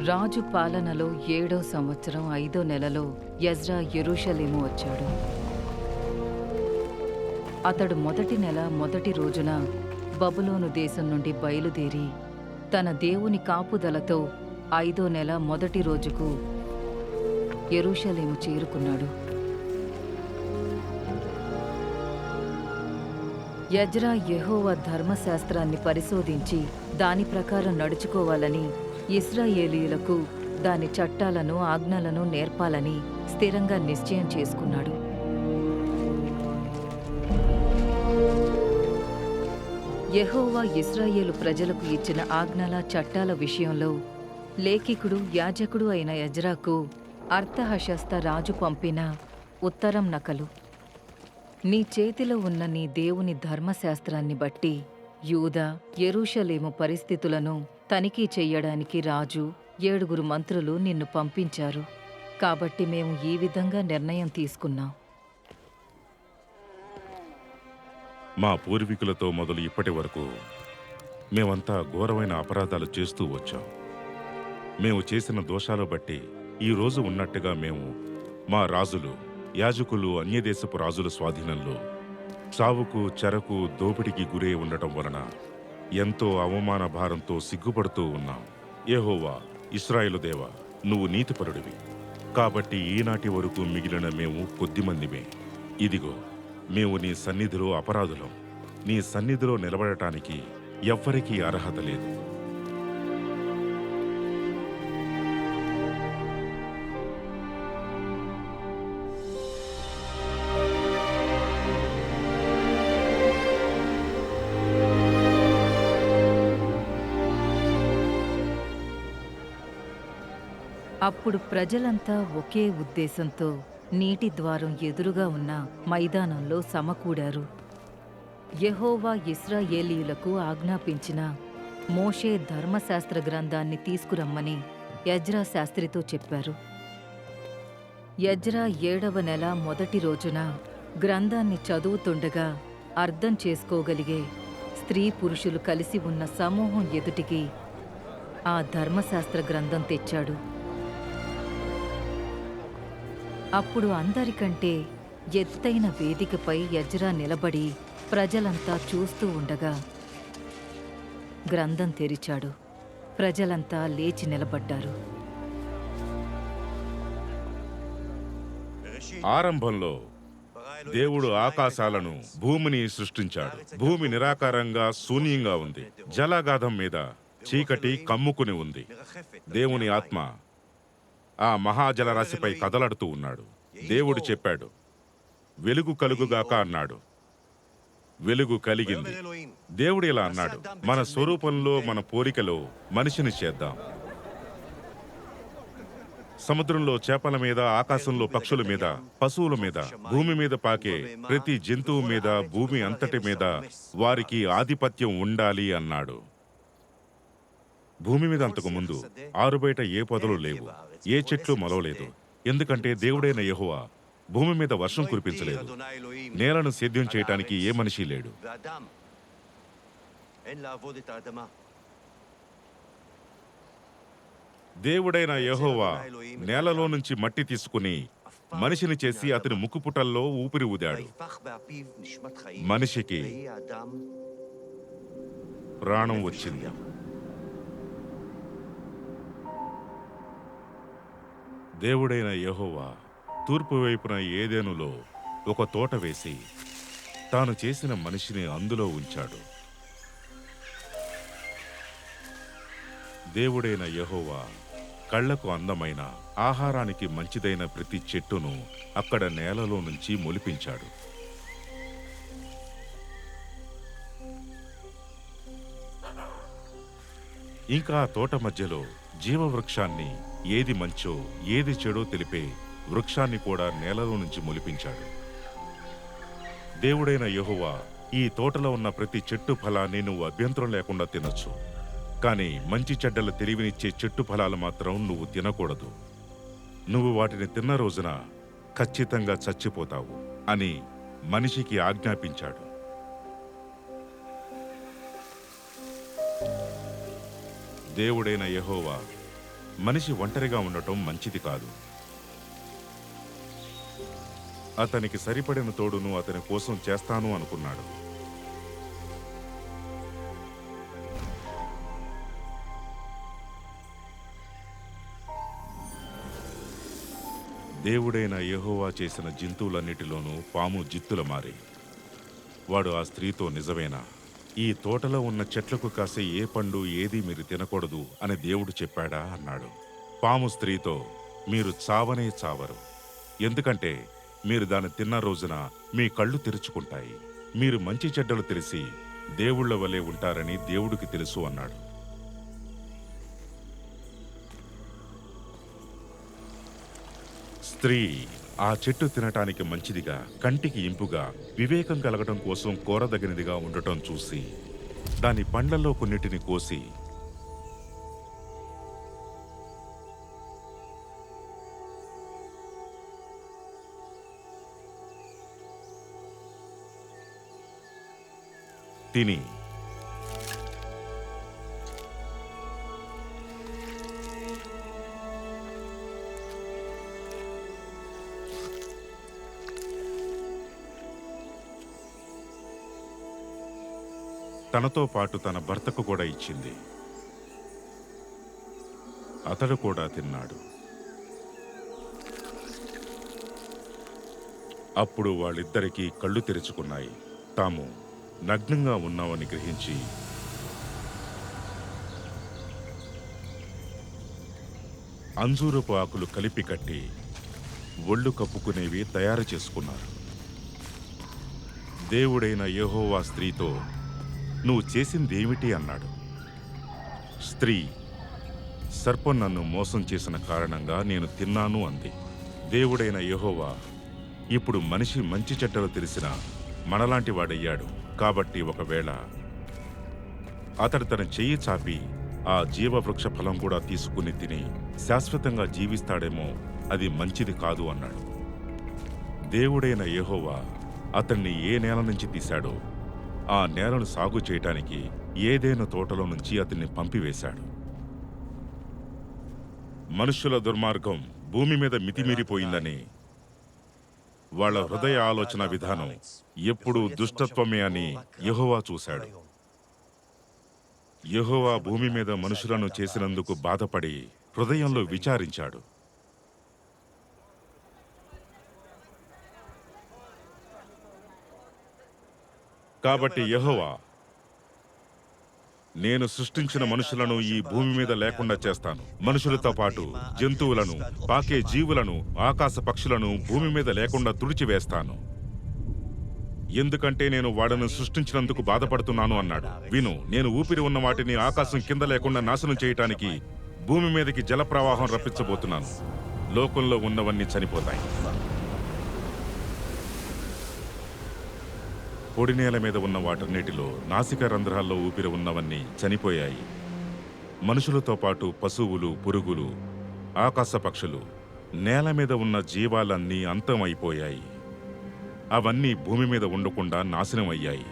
రాజు పాలనలో 7వ సంవత్సరం 5వ నెలలో ఎజ్రా యెరూషలేము వచ్చాడు. అతడు మొదటి నెల మొదటి రోజున బబులోను దేశం నుండి బయలుదేరి తన దేవుని కాపుదలతో 5వ నెల మొదటి రోజుకు యెరూషలేము చేరుకున్నాడు. ఎజ్రా యెహోవా ధర్మశాస్త్రాన్ని పరిశోధించి దాని ప్రకారం నడుచుకోవాలని, ఇశ్రాయేలీయులకు దాని చట్టాలను ఆజ్ఞలను నేర్పాలని స్థిరంగా నిశ్చయం చేసుకున్నాడు. యెహోవా ఇశ్రాయేలు ప్రజలకు ఇచ్చిన ఆజ్ఞల చట్టాల విషయంలో లేఖికుడు యాజకుడు అయిన ఎజ్రాకు అర్తహషస్త రాజు పంపిన ఉత్తరం నకలు. నీ చేతిలో ఉన్న నీ దేవుని ధర్మశాస్త్రాన్ని బట్టి యూదా, యెరూషలేము పరిస్థితులను తనిఖీ చెయ్యడానికి రాజు 7 మంత్రులు నిన్ను పంపించారు. కాబట్టి మేము ఈ విధంగా నిర్ణయం తీసుకున్నాం. మా పూర్వీకులతో మొదలు ఇప్పటి వరకు మేమంతా ఘోరమైన అపరాధాలు చేస్తూ వచ్చాం. మేము చేసిన దోషాలు బట్టి ఈ రోజు ఉన్నట్టుగా మేము మా రాజులు, యాజకులు అన్యదేశపు రాజుల స్వాధీనంలో చావుకు, చెరకు, దోపిడికి గురై ఉండటం వలన ఎంతో అవమాన భారంతో సిగ్గుపడుతూ ఉన్నాం. యెహోవా, ఇశ్రాయేలు దేవా, నువ్వు నీతిపరుడివి. కాబట్టి ఈనాటి వరకు మిగిలిన మేము కొద్దిమందిమే. ఇదిగో, మేము నీ సన్నిధిలో అపరాధులం. నీ సన్నిధిలో నిలబడటానికి ఎవ్వరికీ అర్హత లేదు. అప్పుడు ప్రజలంతా ఒకే ఉద్దేశంతో నీటి ద్వారం ఎదురుగా ఉన్న మైదానంలో సమకూడారు. యెహోవా ఇశ్రాయేలీయులకు ఆజ్ఞాపించిన మోషే ధర్మశాస్త్ర గ్రంథాన్ని తీసుకురమ్మని ఎజ్రా శాస్త్రితో చెప్పారు. ఎజ్రా 7వ నెల మొదటి రోజున గ్రంథాన్ని చదువుతుండగా అర్థం చేసుకోగలిగే స్త్రీ పురుషులు కలిసి ఉన్న సమూహం ఎదుటికి ఆ ధర్మశాస్త్ర గ్రంథం తెచ్చాడు. అప్పుడు అందరికంటే ఎత్తైన వేదికపై ఎజ్రా నిలబడి ప్రజలంతా చూస్తూ ఉండగా గ్రంథం తెరిచాడు. ప్రజలంతా లేచి నిలబడ్డారు. ఆరంభంలో దేవుడు ఆకాశాలను, భూమిని సృష్టించాడు. భూమి నిరాకారంగా, శూన్యంగా ఉంది. జలాగాధం మీద చీకటి కమ్ముకుని ఉంది. దేవుని ఆత్మ ఆ మహాజలరాశిపై కదలాడుతూ ఉన్నాడు. దేవుడు చెప్పాడు, వెలుగు కలుగుగాక అన్నాడు. వెలుగు కలిగింది. దేవుడు ఇలా అన్నాడు, మన స్వరూపంలో, మన పోలికలో మనిషిని చేద్దాం. సముద్రంలో చేపల మీద, ఆకాశంలో పక్షుల మీద, పశువుల మీద, భూమి మీద పాకే ప్రతి జంతువు మీద, భూమి అంతటి మీద వారికి ఆధిపత్యం ఉండాలి అన్నాడు. భూమి మీద అంతకు ముందు ఆరుబయట ఏ పొదలు లేవు, ఏ చెట్లు మొలవలేదు. ఎందుకంటే దేవుడైన యెహోవా భూమి మీద వర్షం కురిపించలేదు. నేలను సేద్యం చేయటానికి ఏ మనిషి లేడు. దేవుడైన యెహోవా నేలలో నుంచి మట్టి తీసుకుని మనిషిని చేసి అతని ముక్కుపుటల్లో ఊపిరి ఊదాడు. మనిషికి ప్రాణం వచ్చింది. దేవుడైన యెహోవా తూర్పు వైపున ఏదెనులో ఒక తోట వేసి తాను చేసిన మనిషిని అందులో ఉంచాడు. దేవుడైన యెహోవా కళ్లకు అందమైన, ఆహారానికి మంచిదైన ప్రతి చెట్టును అక్కడ నేలలో నుంచి మొలిపించాడు. ఇంకా ఆ తోట మధ్యలో జీవవృక్షాన్ని, ఏది మంచో ఏది చెడో తెలిపే వృక్షాన్ని కూడా నేలలో నుంచి మొలిపించాడు. దేవుడైన యెహోవా, ఈ తోటలో ఉన్న ప్రతి చెట్టు ఫలాన్ని నువ్వు అభ్యంతరం లేకుండా తినొచ్చు, కానీ మంచి చెడ్డల తెలివినిచ్చే చెట్టు ఫలాలు మాత్రం నువ్వు తినకూడదు. నువ్వు వాటిని తిన్న రోజున ఖచ్చితంగా చచ్చిపోతావు అని మనిషికి ఆజ్ఞాపించాడు. దేవుడైన యెహోవా మనిషి ఒంటరిగా ఉండటం మంచిది కాదు. అతనికి సరిపడిన తోడును అతని కోసం చేస్తాను అనుకున్నాడు. దేవుడైన యెహోవా చేసిన జంతువులన్నిటిలోనూ పాము జిత్తుల మారి. వాడు ఆ స్త్రీతో, నిజమేనా? ఈ తోటలో ఉన్న చెట్లకు కాసే ఏ పండు ఏదీ మీరు తినకూడదు అని దేవుడు చెప్పాడా అన్నాడు. పాము స్త్రీతో, మీరు చావనే చావరు. ఎందుకంటే మీరు దాన్ని తిన్న రోజున మీ కళ్ళు తెరుచుకుంటాయి. మీరు మంచి చెడ్డలు తెలిసి దేవుళ్ల వలె ఉంటారని దేవుడికి తెలుసు అన్నాడు. స్త్రీ ఆ చెట్టు తినటానికి మంచిదిగా, కంటికి ఇంపుగా, వివేకం కలగటం కోసం కోరదగినదిగా ఉండటం చూసి దాని పండ్లలో కొన్నిటిని కోసి తిని తనతో పాటు తన భర్తకు కూడా ఇచ్చింది. అతడు కూడా తిన్నాడు. అప్పుడు వాళ్ళిద్దరికీ కళ్ళు తెరుచుకున్నాయి. తాము నగ్నంగా ఉన్నామని గ్రహించి అంజూరపు ఆకులు కలిపి కట్టి ఒళ్ళు కప్పుకునేవి తయారు చేసుకున్నారు. దేవుడైన యెహోవా స్త్రీతో, నువ్వు చేసిందేమిటి అన్నాడు. స్త్రీ, సర్పం నన్ను మోసం చేసిన కారణంగా నేను తిన్నాను అంది. దేవుడైన యెహోవా, ఇప్పుడు మనిషి మంచి చెడ్డలు తెలిసిన మనలాంటి వాడయ్యాడు కాబట్టి ఒకవేళ అతడు తన చెయ్యి చాపి ఆ జీవవృక్ష ఫలం కూడా తీసుకుని తిని శాశ్వతంగా జీవిస్తాడేమో, అది మంచిది కాదు అన్నాడు. దేవుడైన యెహోవా అతన్ని ఏ నేల నుంచి తీశాడో ఆ నేలను సాగు చేయటానికి ఏదైనా తోటలో నుంచి అతన్ని పంపివేశాడు. మనుష్యుల దుర్మార్గం భూమి మీద మితిమీరిపోయిందని, వాళ్ళ హృదయ ఆలోచన విధానం ఎప్పుడూ దుష్టత్వమే అని యెహోవా చూశాడు. యెహోవా భూమి మీద మనుషులను చేసినందుకు బాధపడి హృదయంలో విచారించాడు. కాబట్టి యెహోవా, నేను సృష్టించిన మనుషులను ఈ భూమి మీద లేకుండా చేస్తాను. మనుషులతో పాటు జంతువులను, పాకే జీవులను, ఆకాశ పక్షులను భూమి మీద లేకుండా తుడిచివేస్తాను. ఎందుకంటే నేను వాడను సృష్టించినందుకు బాధపడుతున్నాను అన్నాడు. విను, నేను ఊపిరి ఉన్న వాటిని ఆకాశం కింద లేకుండా నాశనం చేయటానికి భూమి మీదకి జల ప్రవాహం రప్పించబోతున్నాను. లోకంలో ఉన్నవన్నీ చనిపోతాయి. పొడి నేల మీద ఉన్న వాటన్నిటిలో నాసిక రంధ్రాల్లో ఊపిరి ఉన్నవన్నీ చనిపోయాయి. మనుషులతో పాటు పశువులు, పురుగులు, ఆకాశ పక్షులు, నేల మీద ఉన్న జీవాలన్నీ అంతమైపోయాయి. అవన్నీ భూమి మీద ఉండకుండా నాశనం అయ్యాయి.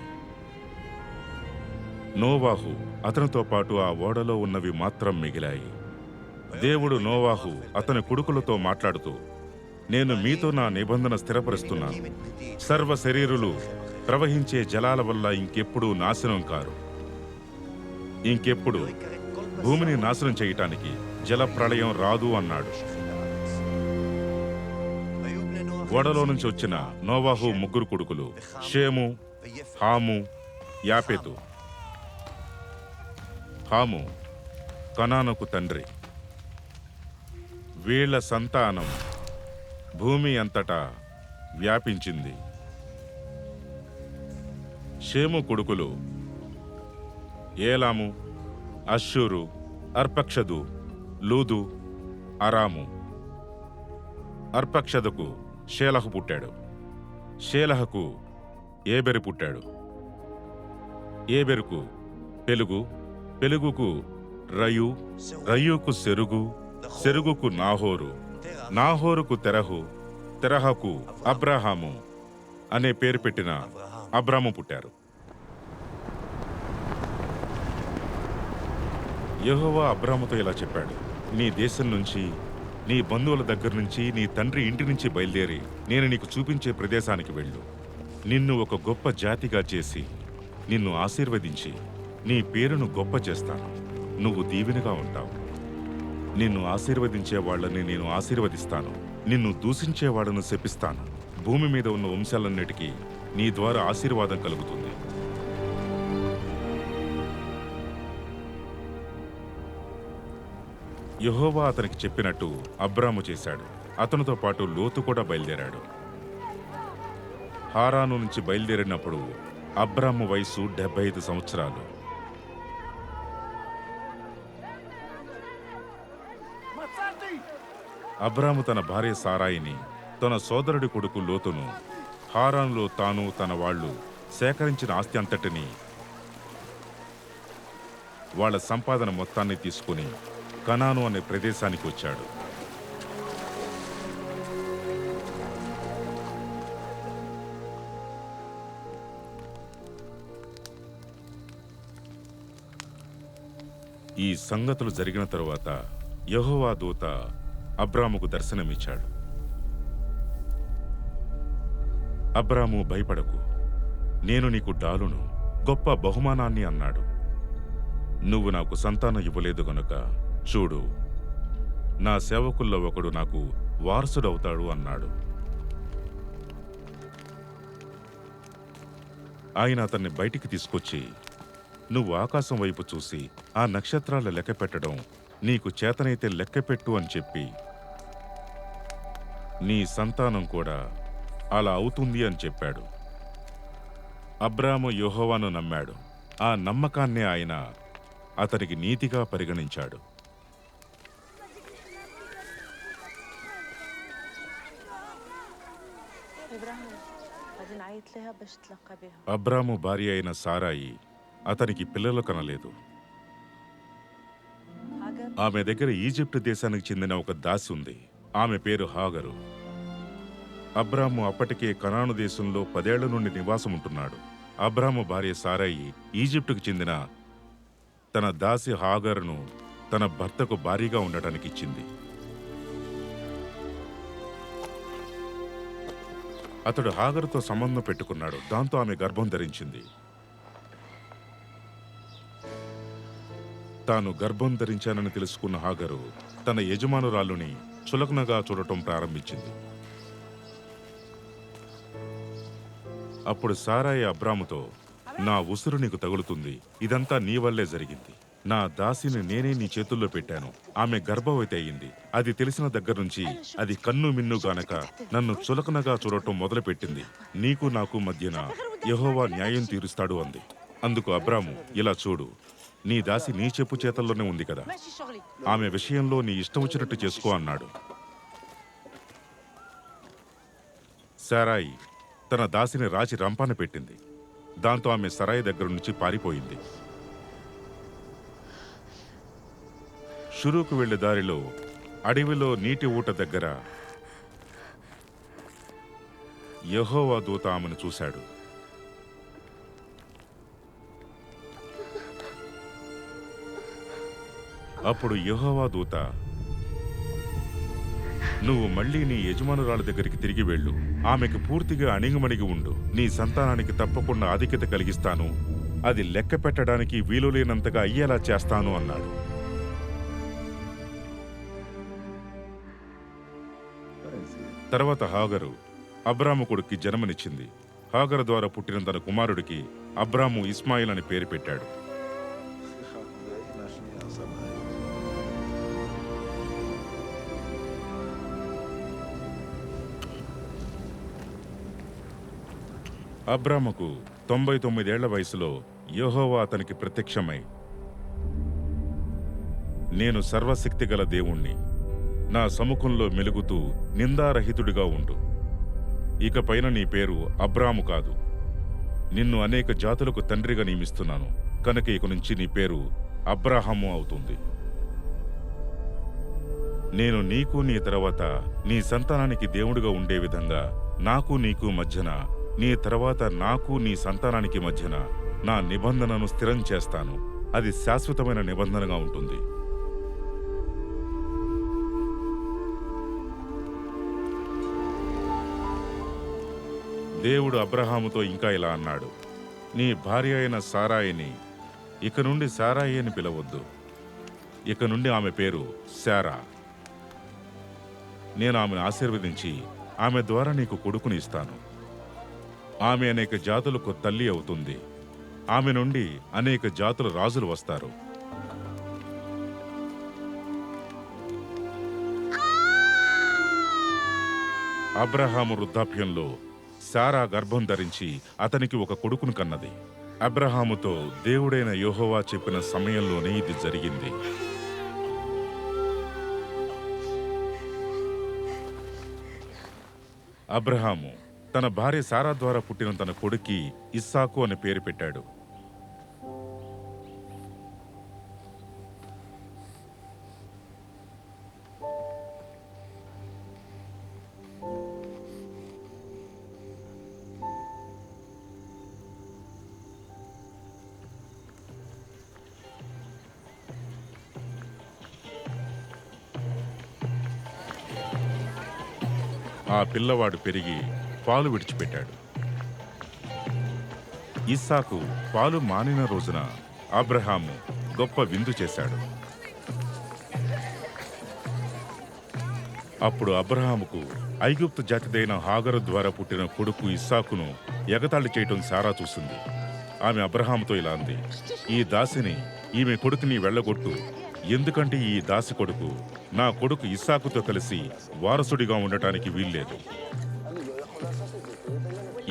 నోవాహు, అతనితో పాటు ఆ ఓడలో ఉన్నవి మాత్రం మిగిలాయి. దేవుడు నోవాహు అతని కొడుకులతో మాట్లాడుతూ, నేను మీతో నా నిబంధన స్థిరపరుస్తున్నాను. సర్వ శరీరులు ప్రవహించే జలాల వల్ల ఇంకెప్పుడు నాశనం కారు. ఇంకెప్పుడు భూమిని నాశనం చేయటానికి జల ప్రళయం రాదు అన్నాడు. ఓడలో నుంచి వచ్చిన నోవాహు ముగ్గురు కొడుకులు షేము, హాము, యాపెతు. హాము కనానుకు తండ్రి. వీళ్ల సంతానం భూమి అంతటా వ్యాపించింది. షేము కొడుకులు ఏలాము, అష్షూరు, అర్పక్షదు, లూదు, అరాము. అర్పక్షదుకు షేలహు పుట్టాడు. షేలహకు ఏబెరు పుట్టాడు. ఏబెరుకు పెలుగు, పెలుగుకు రయు, రయుకు సెరుగు, సెరుగుకు నాహోరు, నాహోరుకు తెరహు, తెరహకు అబ్రహాము అనే పేరు పెట్టిన అబ్రాము పుట్టారు. యెహోవా అబ్రాముతో ఇలా చెప్పాడు, నీ దేశం నుంచి, నీ బంధువుల దగ్గర నుంచి, నీ తండ్రి ఇంటి నుంచి బయలుదేరి నేను నీకు చూపించే ప్రదేశానికి వెళ్ళు. నిన్ను ఒక గొప్ప జాతిగా చేసి నిన్ను ఆశీర్వదించి నీ పేరును గొప్ప చేస్తాను. నువ్వు దీవెనగా ఉంటావు. నిన్ను ఆశీర్వదించే వాళ్ళని నేను ఆశీర్వదిస్తాను, నిన్ను దూషించే వాళ్ళను శపిస్తాను. భూమి మీద ఉన్న వంశాలన్నిటికీ నీ ద్వారా ఆశీర్వాదం కలుగుతుంది. యెహోవా అతనికి చెప్పినట్టు అబ్రాము చేశాడు. అతనితో పాటు లోతు కూడా బయలుదేరాడు. హారాను నుంచి బయలుదేరినప్పుడు అబ్రాము వయసు 75 సంవత్సరాలు. అబ్రాము తన భార్య సారాయిని, తన సోదరుడి కొడుకు లోతును, హారానులో తాను తన వాళ్ళు సేకరించిన ఆస్తి అంతటిని, వాళ్ళ సంపాదన మొత్తాన్ని తీసుకుని కనాను అనే ప్రదేశానికి వచ్చాడు. ఈ సంగతులు జరిగిన తరువాత యెహోవా దూత అబ్రాముకు దర్శనమిచ్చాడు. అబ్రాము, భయపడకు, నేను నీకు డాలును, గొప్ప బహుమానాన్ని అన్నాడు. నువ్వు నాకు సంతానం ఇవ్వలేదు గనుక చూడు, నా సేవకుల్లో ఒకడు నాకు వారసుడవుతాడు అన్నాడు. ఆయన అతన్ని బయటికి తీసుకొచ్చి, నువ్వు ఆకాశం వైపు చూసి ఆ నక్షత్రాల లెక్క పెట్టడం నీకు చేతనైతే లెక్కపెట్టు అని చెప్పి, నీ సంతానం కూడా అలా అవుతుంది అని చెప్పాడు. అబ్రాము యెహోవాను నమ్మాడు. ఆ నమ్మకాన్నే ఆయన అతనికి నీతిగా పరిగణించాడు. అబ్రాము భార్య అయిన సారాయి అతనికి పిల్లలు కనలేదు. ఆమె దగ్గర ఈజిప్టు దేశానికి చెందిన ఒక దాసి ఉంది. ఆమె పేరు హాగరు. అబ్రాము అప్పటికే కనాను దేశంలో 10 ఏళ్ల నుండి నివాసం ఉంటున్నాడు. అబ్రాము భార్య సారాయి ఈజిప్టుకు చెందిన తన దాసి హాగరును తన భర్తకు భారీగా ఉండటానికి ఇచ్చింది. అతడు హాగరుతో సంబంధం పెట్టుకున్నాడు. దాంతో ఆమె గర్భం ధరించింది. తాను గర్భం ధరించానని తెలుసుకున్న హాగరు తన యజమానురాలుని చులకనగా చూడటం ప్రారంభించింది. అప్పుడు సారాయి అబ్రాముతో, నా ఉసురు నీకు తగులుతుంది, ఇదంతా నీ వల్లే జరిగింది. నా దాసిని నేనే నీ చేతుల్లో పెట్టాను. ఆమె గర్భవతి అయింది. అది తెలిసిన దగ్గర నుంచి అది కన్ను మిన్ను గానక నన్ను చులకనగా చూడటం మొదలుపెట్టింది. నీకు నాకు మధ్యన యెహోవా న్యాయం తీరుస్తాడు అంది. అందుకు అబ్రాము, ఇలా చూడు, నీ దాసి నీ చెప్పు చేతల్లోనే ఉంది కదా, ఆమె విషయంలో నీ ఇష్టం వచ్చినట్టు చేసుకో అన్నాడు. సారాయి తన దాసిని రాచి రంపాన పెట్టింది. దాంతో ఆమె సరాయి దగ్గర నుంచి పారిపోయింది. షురూకు వెళ్లే దారిలో అడవిలో నీటి ఊట దగ్గర యెహోవా దూత ఆమెను చూశాడు. అప్పుడు యెహోవా దూత, నువ్వు మళ్ళీ నీ యజమానురాల దగ్గరికి తిరిగి వెళ్ళు. ఆమెకు పూర్తిగా అణిగిమణిగి ఉండు. నీ సంతానానికి తప్పకుండా ఆధిక్యత కలిగిస్తాను. అది లెక్క పెట్టడానికి వీలు లేనంతగా అయ్యేలా చేస్తాను అన్నాడు. తర్వాత హాగరు అబ్రాము కొడుక్కి జన్మనిచ్చింది. హాగరు ద్వారా పుట్టిన తన కుమారుడికి అబ్రాము ఇస్మాయిల్ అని పేరు పెట్టాడు. అబ్రాముకు 99 ఏళ్ల వయసులో యెహోవా అతనికి ప్రత్యక్షమై, నేను సర్వశక్తిగల దేవుణ్ణి, నా సముఖంలో మెలుగుతూ నిందారహితుడిగా ఉండు. ఇకపైన నీ పేరు అబ్రాము కాదు, నిన్ను అనేక జాతులకు తండ్రిగా నియమిస్తున్నాను. కనుక ఇక నుంచి నీ పేరు అబ్రాహాము అవుతుంది. నేను నీకు నీ తర్వాత నీ సంతానానికి దేవుడిగా ఉండే విధంగా నాకు నీకు మధ్యన, నీ తర్వాత నాకు నీ సంతానానికి మధ్యన నా నిబంధనను స్థిరం చేస్తాను. అది శాశ్వతమైన నిబంధనగా ఉంటుంది. దేవుడు అబ్రహాముతో ఇంకా ఇలా అన్నాడు, నీ భార్య అయిన సారాయిని ఇక నుండి సారాయి అని పిలవద్దు. ఇక నుండి ఆమె పేరు శారా. నేను ఆమెను ఆశీర్వదించి ఆమె ద్వారా నీకు కొడుకుని ఇస్తాను. ఆమె అనేక జాతులకు తల్లి అవుతుంది. ఆమె నుండి అనేక జాతుల రాజులు వస్తారు. అబ్రహాము వృద్ధాప్యంలో శారా గర్భం ధరించి అతనికి ఒక కొడుకును కన్నది. అబ్రహాముతో దేవుడైన యెహోవా చెప్పిన సమయంలోనే ఇది జరిగింది. అబ్రహాము తన భార్య శారా ద్వారా పుట్టిన తన కొడుక్కి ఇస్సాకు అనే పేరు పెట్టాడు. ఆ పిల్లవాడు పెరిగి పాలు విడిచిపెట్టాడు. ఇస్సాకు పాలు మానిన రోజున అబ్రహాము గొప్ప విందు చేశాడు. అప్పుడు అబ్రహాముకు ఐగుప్తు జాతిదైన హాగరు ద్వారా పుట్టిన కొడుకు ఇస్సాకును ఎగతాళి చేయటం శారా చూసింది. ఆమె అబ్రహాముతో ఇలా అంది, ఈ దాసిని ఈమె కొడుకుని వెళ్ళగొట్టు, ఎందుకంటే ఈ దాసి కొడుకు నా కొడుకు ఇస్సాకుతో కలిసి వారసుడిగా ఉండటానికి వీల్లేదు.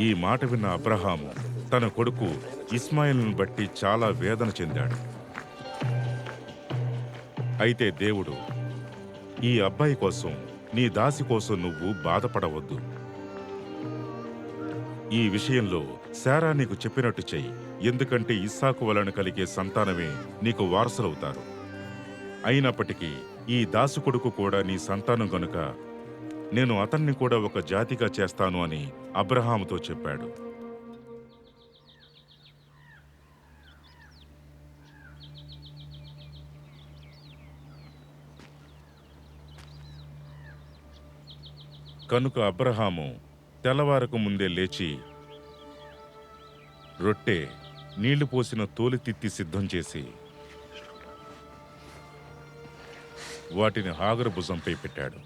ఈ మాట విన్న అబ్రహాము తన కొడుకు ఇస్మాయిల్ను బట్టి చాలా వేదన చెందాడు. అయితే దేవుడు, ఈ అబ్బాయి కోసం, నీ దాసి కోసం నువ్వు బాధపడవద్దు. ఈ విషయంలో శారా నీకు చెప్పినట్టు చెయ్యి, ఎందుకంటే ఇస్సాకు వలన కలిగే సంతానమే నీకు వారసులవుతారు. అయినప్పటికీ ఈ దాసు కొడుకు కూడా నీ సంతానం గనుక నేను అతన్ని కూడా ఒక జాతిగా చేస్తాను అని అబ్రహాముతో చెప్పాడు. కనుక అబ్రహాము తెల్లవారకు ముందే లేచి రొట్టె, నీళ్లు పోసిన తోలితిత్తి సిద్ధం చేసి వాటిని హాగరు భుజంపై పెట్టాడు.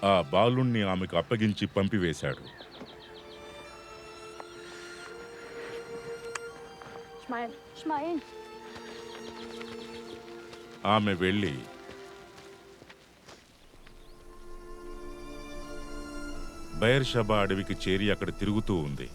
ఆ బాలుణ్ణి ఆమెకు అప్పగించి పంపివేశాడు. ఆమె వెళ్ళి బయర్షబా అడవికి చేరి అక్కడ తిరుగుతూ ఉంది.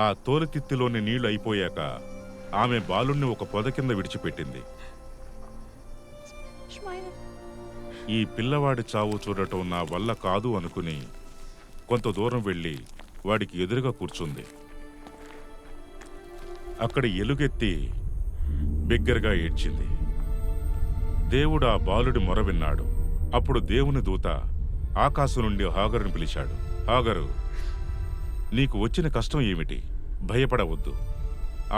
ఆ తోలితిత్తిలోని నీళ్లు అయిపోయాక ఆమె బాలుణ్ణి ఒక పొద కింద విడిచిపెట్టింది. ఈ పిల్లవాడి చావు చూడటం నా వల్ల కాదు అనుకుని కొంత దూరం వెళ్ళి వాడికి ఎదురుగా కూర్చుంది. అక్కడ ఎలుగెత్తి బిగ్గరగా ఏడ్చింది. దేవుడు ఆ బాలుడి మొర విన్నాడు. అప్పుడు దేవుని దూత ఆకాశం నుండి హాగరుని పిలిచాడు. హాగరు, నీకు వచ్చిన కష్టం ఏమిటి? భయపడవద్దు.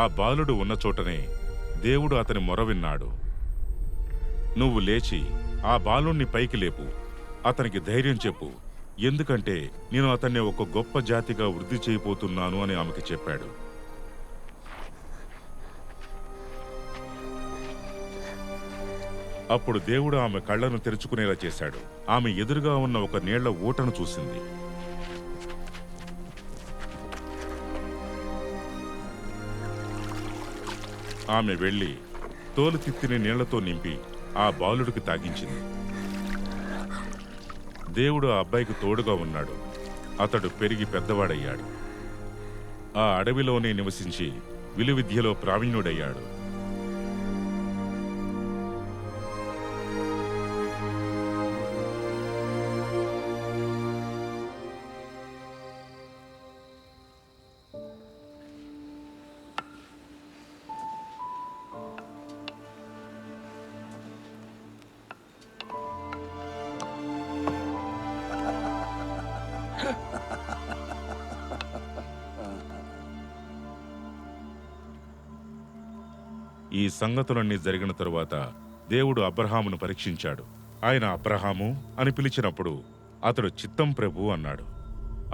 ఆ బాలుడు ఉన్న చోటనే దేవుడు అతని మొర విన్నాడు. నువ్వు లేచి ఆ బాలుణ్ణి పైకి లేపు, అతనికి ధైర్యం చెప్పు, ఎందుకంటే నేను అతన్ని ఒక గొప్ప జాతిగా వృద్ధి చేయబోతున్నాను అని ఆమెకు చెప్పాడు. అప్పుడు దేవుడు ఆమె కళ్ళను తెరుచుకునేలా చేశాడు. ఆమె ఎదురుగా ఉన్న ఒక నీళ్ల ఊటను చూసింది. ఆమె వెళ్ళి తోలుతిత్తిని నీళ్లతో నింపి ఆ బాలుడికి తాగించింది. దేవుడు ఆ అబ్బాయికి తోడుగా ఉన్నాడు. అతడు పెరిగి పెద్దవాడయ్యాడు. ఆ అడవిలోనే నివసించి విలువిద్యలో ప్రావీణ్యుడయ్యాడు. ఈ సంగతులన్నీ జరిగిన తరువాత దేవుడు అబ్రహామును పరీక్షించాడు. ఆయన అబ్రహాము అని పిలిచినప్పుడు అతడు చిత్తం ప్రభు అన్నాడు.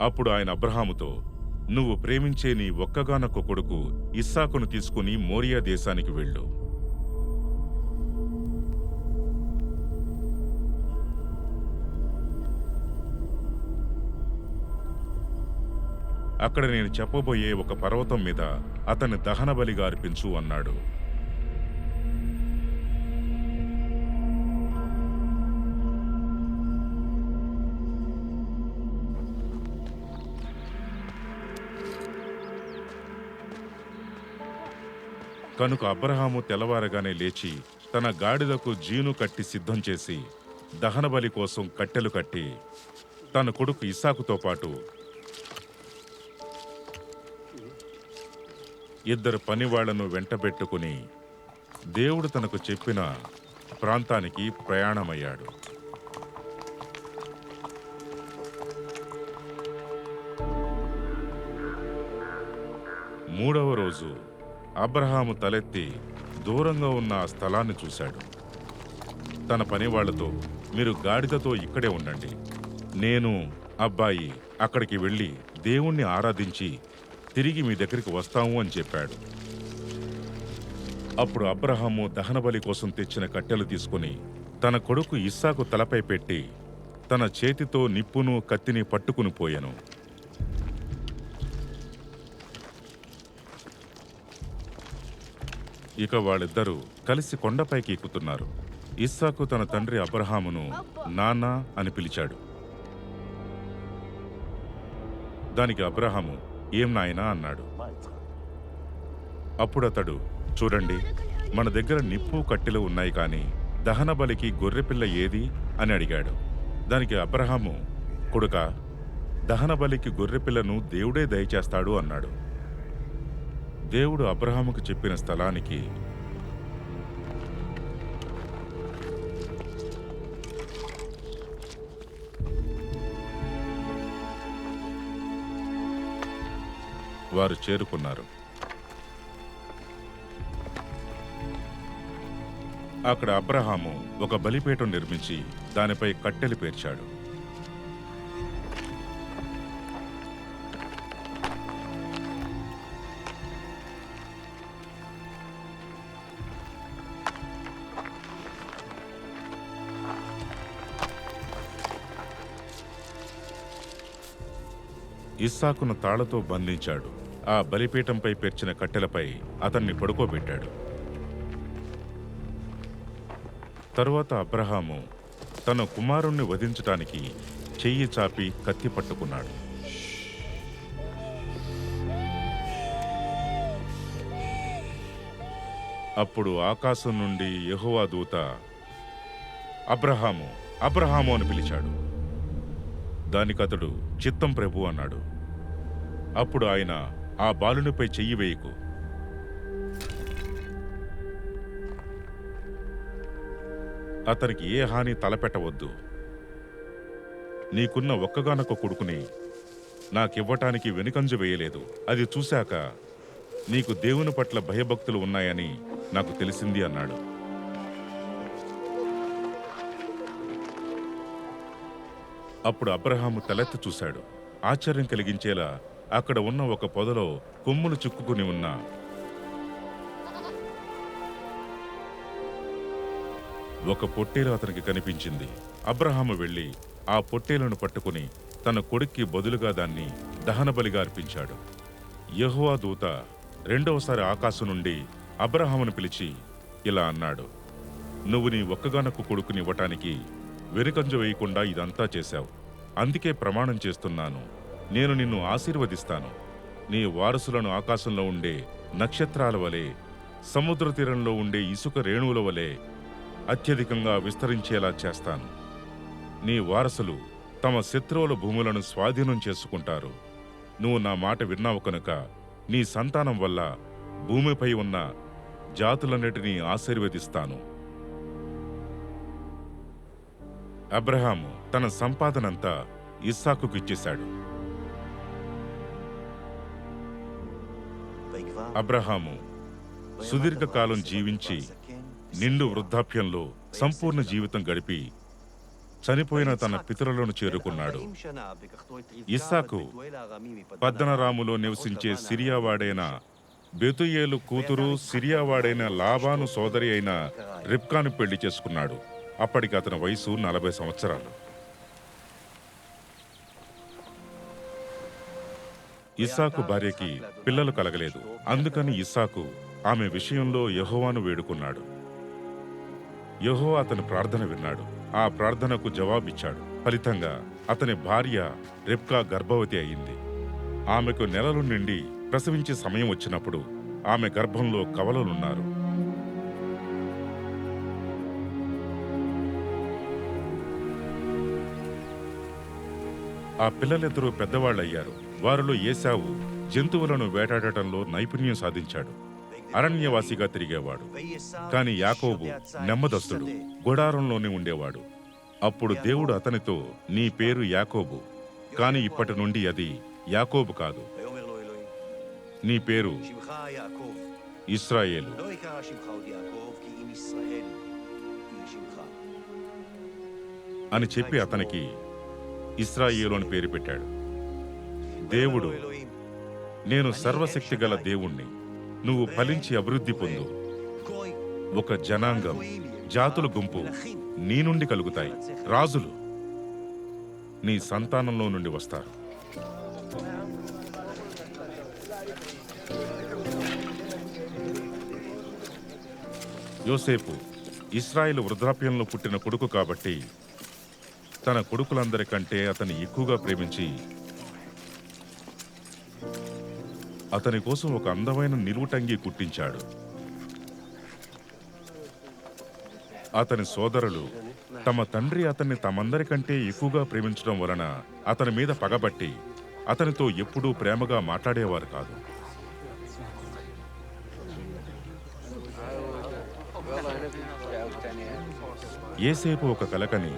అప్పుడు ఆయన అబ్రహాముతో, నువ్వు ప్రేమించే నీ ఒక్కగానొక్క కొడుకు ఇస్సాకును తీసుకుని మోరియా దేశానికి వెళ్ళు. అక్కడ నేను చెప్పబోయే ఒక పర్వతం మీద అతన్ని దహనబలిగా అర్పించు అన్నాడు. కనుక అబ్రహాము తెల్లవారగానే లేచి తన గాడిదకు జీను కట్టి సిద్ధం చేసి దహనబలి కోసం కట్టెలు కట్టి తన కొడుకు ఇస్సాకుతో పాటు 2 పనివాళ్లను వెంటబెట్టుకుని దేవుడు తనకు చెప్పిన ప్రాంతానికి ప్రయాణమయ్యాడు. మూడవ రోజు అబ్రహాము తలెత్తి దూరంగా ఉన్న ఆ స్థలాన్ని చూశాడు. తన పనివాళ్లతో, మీరు గాడిదతో ఇక్కడే ఉండండి, నేను అబ్బాయి అక్కడికి వెళ్ళి దేవుణ్ణి ఆరాధించి తిరిగి మీ దగ్గరికి వస్తాము అని చెప్పాడు. అప్పుడు అబ్రహాము దహనబలి కోసం తెచ్చిన కట్టెలు తీసుకుని తన కొడుకు ఇస్సాకు తలపై పెట్టి తన చేతితో నిప్పును కత్తిని పట్టుకుని పోయెను. ఇక వాళ్ళిద్దరూ కలిసి కొండపైకి ఎక్కుతున్నారు. ఇస్సాకు తన తండ్రి అబ్రహామును నాన్నా అని పిలిచాడు. దానికి అబ్రహాము, ఏం నాయనా అన్నాడు. అప్పుడతడు, చూడండి, మన దగ్గర నిప్పు కట్టెలు ఉన్నాయి, కాని దహనబలికి గొర్రెపిల్ల ఏది అని అడిగాడు. దానికి అబ్రహాము, కొడుకా, దహనబలికి గొర్రెపిల్లను దేవుడే దయచేస్తాడు అన్నాడు. దేవుడు అబ్రహాముకు చెప్పిన స్థలానికి వారు చేరుకున్నారు. అక్కడ అబ్రహాము ఒక బలిపీఠం నిర్మించి దానిపై కట్టెలు పేర్చాడు. ఇస్సాకును తాళ్లతో బంధించాడు. ఆ బలిపీఠంపై పేర్చిన కట్టెలపై అతన్ని పడుకోబెట్టాడు. తరువాత అబ్రహాము తన కుమారుణ్ణి వధించటానికి చెయ్యి చాపి కత్తి పట్టుకున్నాడు. అప్పుడు ఆకాశం నుండి యెహోవా దూత అబ్రహాము, అబ్రహాము అని పిలిచాడు. దానికతడు, చిత్తం ప్రభు అన్నాడు. అప్పుడు ఆయన, ఆ బాలునిపై చెయ్యి వేయకు, అతనికి ఏ హాని తలపెట్టవద్దు, నీకున్న ఒక్కగానొక్క కొడుకుని నాకివ్వటానికి వెనుకంజ వేయలేదు. అది చూశాక నీకు దేవుని పట్ల భయభక్తులు ఉన్నాయని నాకు తెలిసింది అన్నాడు. అప్పుడు అబ్రహాము తలెత్తి చూశాడు. ఆశ్చర్యం కలిగించేలా అక్కడ ఉన్న ఒక పొదలో కొమ్ములు చిక్కుకుని ఉన్న ఒక పొట్టేలు అతనికి కనిపించింది. అబ్రహాము వెళ్లి ఆ పొట్టేలును పట్టుకుని తన కొడుక్కి బదులుగా దాన్ని దహనబలిగా అర్పించాడు. యెహోవా దూత రెండవసారి ఆకాశం నుండి అబ్రహామును పిలిచి ఇలా అన్నాడు, నువ్వు నీ ఒక్కగానొక్క కొడుకుని ఇవ్వటానికి వెనుకంజ వేయకుండా ఇదంతా చేశావు. అందుకే ప్రమాణం చేస్తున్నాను, నేను నిన్ను ఆశీర్వదిస్తాను. నీ వారసులను ఆకాశంలో ఉండే నక్షత్రాల వలె, సముద్ర తీరంలో ఉండే ఇసుక రేణువుల వలె అత్యధికంగా విస్తరించేలా చేస్తాను. నీ వారసులు తమ శత్రువుల భూములను స్వాధీనం చేసుకుంటారు. నువ్వు నా మాట విన్నావు కనుక నీ సంతానం వల్ల భూమిపై ఉన్న జాతులన్నిటినీ ఆశీర్వదిస్తాను. అబ్రహాము తన సంపాదనంతా ఇస్సాకుకు ఇచ్చేశాడు. అబ్రహాము సుదీర్ఘకాలం జీవించి నిండు వృద్ధాప్యంలో సంపూర్ణ జీవితం గడిపి చనిపోయిన తన పితరులను చేరుకున్నాడు. ఇస్సాకు పద్దనరాములో నివసించే సిరియావాడైన బెతుయేలు కూతురు సిరియావాడైన లాబాను సోదరి అయిన రిబ్కాను పెళ్లి చేసుకున్నాడు. అప్పటికి అతని వయసు 40 సంవత్సరాలు. ఇస్సాకు భార్యకి పిల్లలు కలగలేదు. అందుకని ఇస్సాకు ఆమె విషయంలో యెహోవాను వేడుకున్నాడు. యెహోవా అతని ప్రార్థన విన్నాడు. ఆ ప్రార్థనకు జవాబిచ్చాడు. ఫలితంగా అతని భార్య రిబ్కా గర్భవతి అయింది. ఆమెకు నెలలు నిండి ప్రసవించే సమయం వచ్చినప్పుడు ఆమె గర్భంలో కవలలున్నారు. ఆ పిల్లలిద్దరూ పెద్దవాళ్లయ్యారు. వారిలో ఏశావు జంతువులను వేటాడటంలో నైపుణ్యం సాధించాడు. అరణ్యవాసిగా తిరిగేవాడు. కాని యాకోబు నెమ్మదస్తుడు, గుడారంలోనే ఉండేవాడు. అప్పుడు దేవుడు అతనితో, నీ పేరు యాకోబు, కాని ఇప్పటి నుండి అది యాకోబు కాదు, నీ పేరు ఇశ్రాయేలు. అని చెప్పి అతనికి ఇశ్రాయేలు అని పేరు పెట్టాడు. దేవుడు, నేను సర్వశక్తి గల దేవుణ్ణి, నువ్వు ఫలించి అభివృద్ధి పొందు. ఒక జనాంగం, జాతుల గుంపు నీ నుండి కలుగుతాయి. రాజులు నీ సంతానంలో నుండి వస్తారు. యోసేపు ఇశ్రాయేలు వృద్ధాప్యంలో పుట్టిన కొడుకు కాబట్టి తన కొడుకులందరికంటే అతన్ని ఎక్కువగా ప్రేమించి అతని కోసం ఒక అందమైన నిలువుటంగి కుట్టించాడు. అతని సోదరులు తమ తండ్రి అతన్ని తమందరికంటే ఎక్కువగా ప్రేమించడం వలన అతని మీద పగబట్టి అతనితో ఎప్పుడూ ప్రేమగా మాట్లాడేవారు కాదు. యోసేపు ఒక కలకని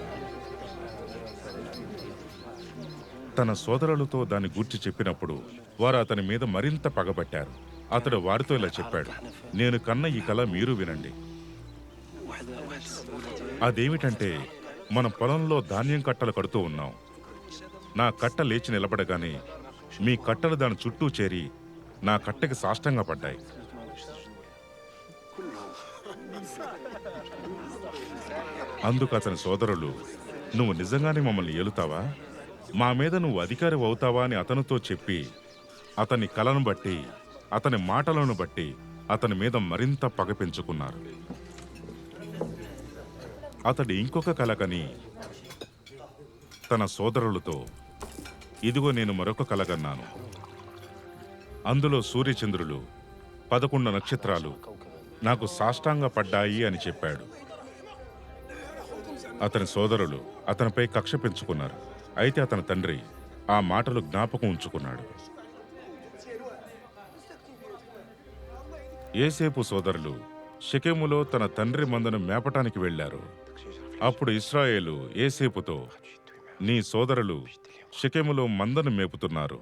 తన సోదరులతో దాన్ని గూర్చి చెప్పినప్పుడు వారు అతని మీద మరింత పగబట్టారు. అతడు వారితో ఇలా చెప్పాడు, నేను కన్న ఈ కల మీరు వినండి. అదేమిటంటే, మనం పొలంలో ధాన్యం కట్టలు కడుతూ ఉన్నాం. నా కట్ట లేచి నిలబడగానే మీ కట్టలు దాని చుట్టూ చేరి నా కట్టకి సాష్టంగా పడ్డాయి. అందుకు అతని సోదరులు, నువ్వు నిజంగానే మమ్మల్ని ఏలుతావా, మా మీద నువ్వు అధికారి అవుతావా అని అతనితో చెప్పి అతని కలను బట్టి అతని మాటలను బట్టి అతని మీద మరింత పగ పెంచుకున్నారు. అతడు ఇంకొక కలకని తన సోదరులతో, ఇదిగో నేను మరొక కలగన్నాను. అందులో సూర్యచంద్రులు 11 నక్షత్రాలు నాకు సాష్టాంగ పడ్డాయి అని చెప్పాడు. అతని సోదరులు అతనిపై కక్ష పెంచుకున్నారు. అయితే అతని తండ్రి ఆ మాటలు జ్ఞాపకం ఉంచుకున్నాడు. యోసేపు సోదరులు షెకెములో తన తండ్రి మందను మేపటానికి వెళ్లారు. అప్పుడు ఇశ్రాయేలు యోసేపుతో, నీ సోదరులు షెకెములో మందను మేపుతున్నారు,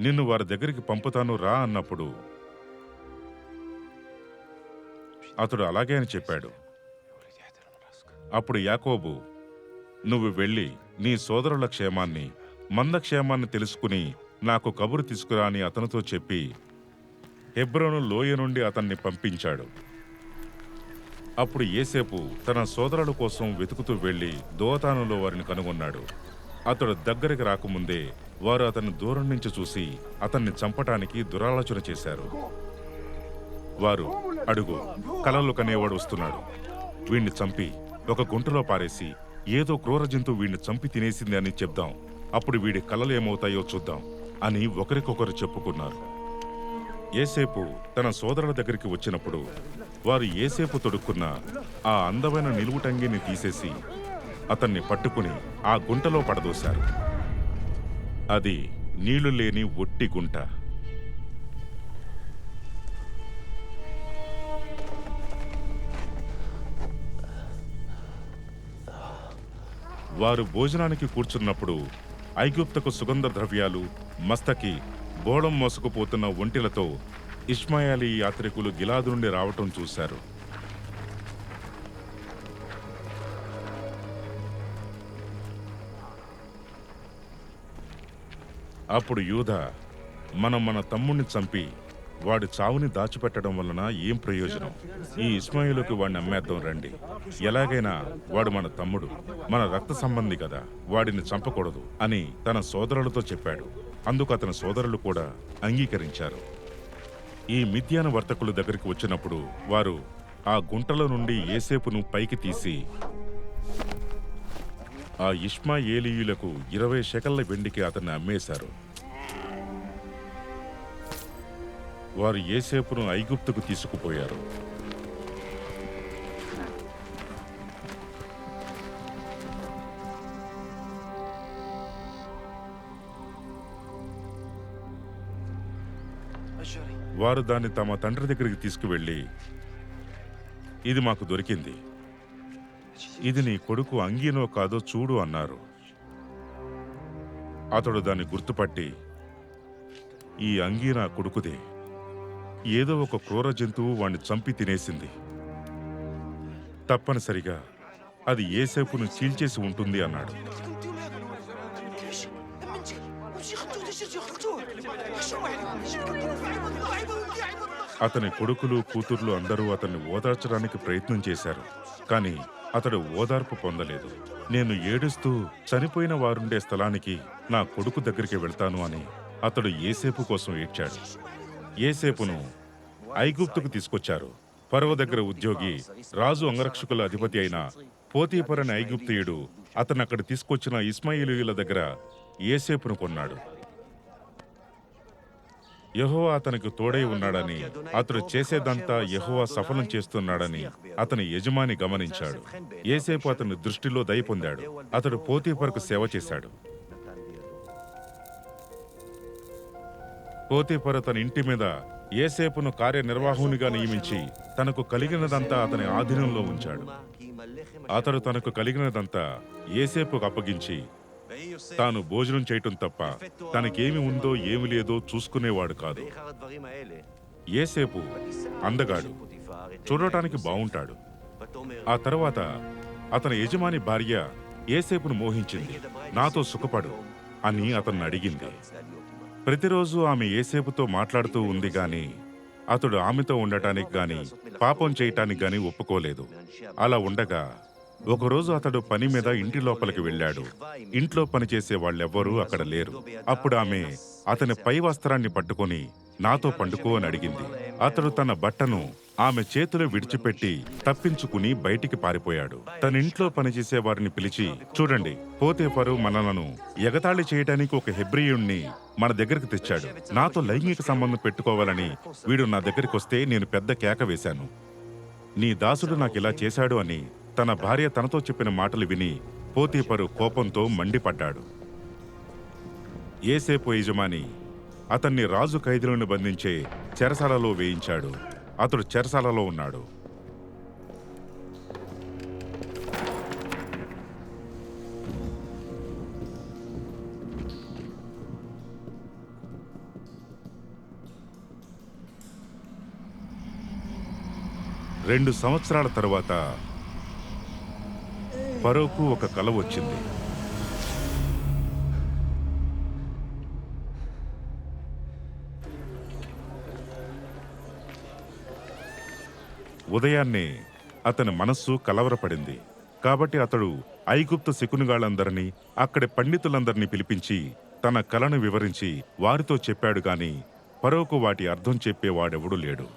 నిన్ను వారి దగ్గరికి పంపుతాను రా అన్నప్పుడు అతడు అలాగే అని చెప్పాడు. అప్పుడు యాకోబు, నువ్వు వెళ్ళి నీ సోదరుల క్షేమాన్ని, మంద క్షేమాన్ని తెలుసుకుని నాకు కబురు తీసుకురా అని అతనితో చెప్పి హెబ్రోను లోయ నుండి అతన్ని పంపించాడు. అప్పుడు యోసేపు తన సోదరుల కోసం వెతుకుతూ వెళ్లి దోతానులో వారిని కనుగొన్నాడు. అతడు దగ్గరికి రాకముందే వారు అతన్ని దూరం నుంచి చూసి అతన్ని చంపటానికి దురాలోచన చేశారు. వారు, అడుగు, కలలు కనేవాడు వస్తున్నాడు, వీణ్ణి చంపి ఒక గుంటలో పారేసి ఏదో క్రూర జంతువు వీడిని చంపి తినేసింది అని చెప్దాం, అప్పుడు వీడి కలలు ఏమవుతాయో చూద్దాం అని ఒకరికొకరు చెప్పుకున్నారు. యోసేపు తన సోదరుల దగ్గరికి వచ్చినప్పుడు వారు యోసేపు తొడుక్కున్న ఆ అందమైన నిలువుటంగిని తీసేసి అతన్ని పట్టుకుని ఆ గుంటలో పడదోశారు. అది నీళ్లు లేని ఒట్టి గుంట. వారు భోజనానికి కూర్చున్నప్పుడు ఐగుప్తకు సుగంధ ద్రవ్యాలు, మస్తకి బోళం మోసుకుపోతున్న ఒంటెలతో ఇష్మాయేలీ యాత్రికులు గిలాదు నుండి రావటం చూశారు. అప్పుడు యూదా, మనం మన తమ్ముణ్ణి చంపి వాడి చావుని దాచిపెట్టడం వలన ఏం ప్రయోజనం? ఈ ఇష్మాయేలుకి వాడిని అమ్మేద్దాం రండి. ఎలాగైనా వాడు మన తమ్ముడు, మన రక్త సంబంధి కదా, వాడిని చంపకూడదు అని తన సోదరులతో చెప్పాడు. అందుకు అతని సోదరులు కూడా అంగీకరించారు. ఈ మిద్యాన వర్తకుల దగ్గరికి వచ్చినప్పుడు వారు ఆ గుంటలో నుండి యోసేపును పైకి తీసి ఆ ఇష్మాయేలీయులకు 20 షెకళ్ల వెండికి అతన్ని అమ్మేశారు. వారు యోసేపును ఐగుప్తుకు తీసుకుపోయారు. వారు దాన్ని తమ తండ్రి దగ్గరికి తీసుకువెళ్ళి, ఇది మాకు దొరికింది, ఇది నీ కొడుకు అంగీనో కాదో చూడు అన్నారు. అతడు దాన్ని గుర్తుపట్టి, ఈ అంగీ నా కొడుకుదే, ఏదో ఒక క్రూర జంతువు వాణ్ణి చంపి తినేసింది, తప్పనిసరిగా అది యోసేపును చీల్చేసి ఉంటుంది అన్నాడు. అతని కొడుకులు కూతుర్లు అందరూ అతన్ని ఓదార్చడానికి ప్రయత్నం చేశారు, కానీ అతడు ఓదార్పు పొందలేదు. నేను ఏడుస్తూ చనిపోయిన వారుండే స్థలానికి నా కొడుకు దగ్గరికి వెళ్తాను అని అతడు యోసేపు కోసం ఏడ్చాడు. యోసేపును ఐగుప్తుకు తీసుకొచ్చారు. ఫరో దగ్గర ఉద్యోగి, రాజు అంగరక్షకుల అధిపతి అయిన పోతీఫర్ అనే ఐగుప్తీయుడు అతను అక్కడ తీసుకొచ్చిన ఇష్మాయేలీయుల దగ్గర యోసేపును కొన్నాడు. యెహోవా అతనికి తోడై ఉన్నాడని, అతడు చేసేదంతా యెహోవా సఫలం చేస్తున్నాడని అతని యజమాని గమనించాడు. యోసేపు అతని దృష్టిలో దయ పొందాడు. అతడు పోతీఫరుకు సేవ చేశాడు. పోతీఫరు తన ఇంటి మీద యోసేపును కార్యనిర్వాహకునిగా నియమించి తనకు కలిగినదంతా అతని ఆధీనంలో ఉంచాడు. అతడు తనకు కలిగినదంతా యోసేపుకు అప్పగించి తాను భోజనం చేయటం తప్ప తనకేమి ఉందో ఏమి లేదో చూసుకునేవాడు కాదు. యోసేపు అందగాడు, చూడటానికి బావుంటాడు. ఆ తర్వాత అతని యజమాని భార్య యోసేపును మోహించింది. నాతో సుఖపడు అని అతన్ని అడిగింది. ప్రతిరోజు ఆమె యోసేపుతో మాట్లాడుతూ ఉంది గాని అతడు ఆమెతో ఉండటానికి గాని పాపం చేయటానికి గాని ఒప్పుకోలేదు. అలా ఉండగా ఒకరోజు అతడు పని మీద ఇంటి లోపలికి వెళ్ళాడు. ఇంట్లో పనిచేసే వాళ్ళెవ్వరూ అక్కడ లేరు. అప్పుడు ఆమె అతని పై వస్త్రాన్ని పట్టుకుని నాతో పండుకో అని అడిగింది. అతడు తన బట్టను ఆమె చేతిలో విడిచిపెట్టి తప్పించుకుని బయటికి పారిపోయాడు. తన ఇంట్లో పనిచేసే వారిని పిలిచి, చూడండి, పోతీఫరు మనలను ఎగతాళి చేయడానికి ఒక హెబ్రీయుణ్ణి మన దగ్గరికి తెచ్చాడు. నాతో లైంగిక సంబంధం పెట్టుకోవాలని వీడు నా దగ్గరికి వస్తే నేను పెద్ద కేక వేశాను. నీ దాసుడు నాకిలా చేశాడు అని తన భార్య తనతో చెప్పిన మాటలు విని పోతీఫరు కోపంతో మండిపడ్డాడు. యోసేపు యజమాని అతన్ని రాజు ఖైదీలను బంధించే చెరసాలలో వేయించాడు. అతడు చెరసాలలో ఉన్నాడు. రెండు సంవత్సరాల తరువాత ఫరోకు ఒక కల వచ్చింది. ఉదయాన్నే అతని మనస్సు కలవరపడింది. కాబట్టి అతడు ఐగుప్తు శకునిగాళ్ళందరినీ, అక్కడి పండితులందరినీ పిలిపించి తన కలను వివరించి వారితో చెప్పాడు గాని ఫరోకు వాటి అర్థం చెప్పేవాడెవడూ లేడు.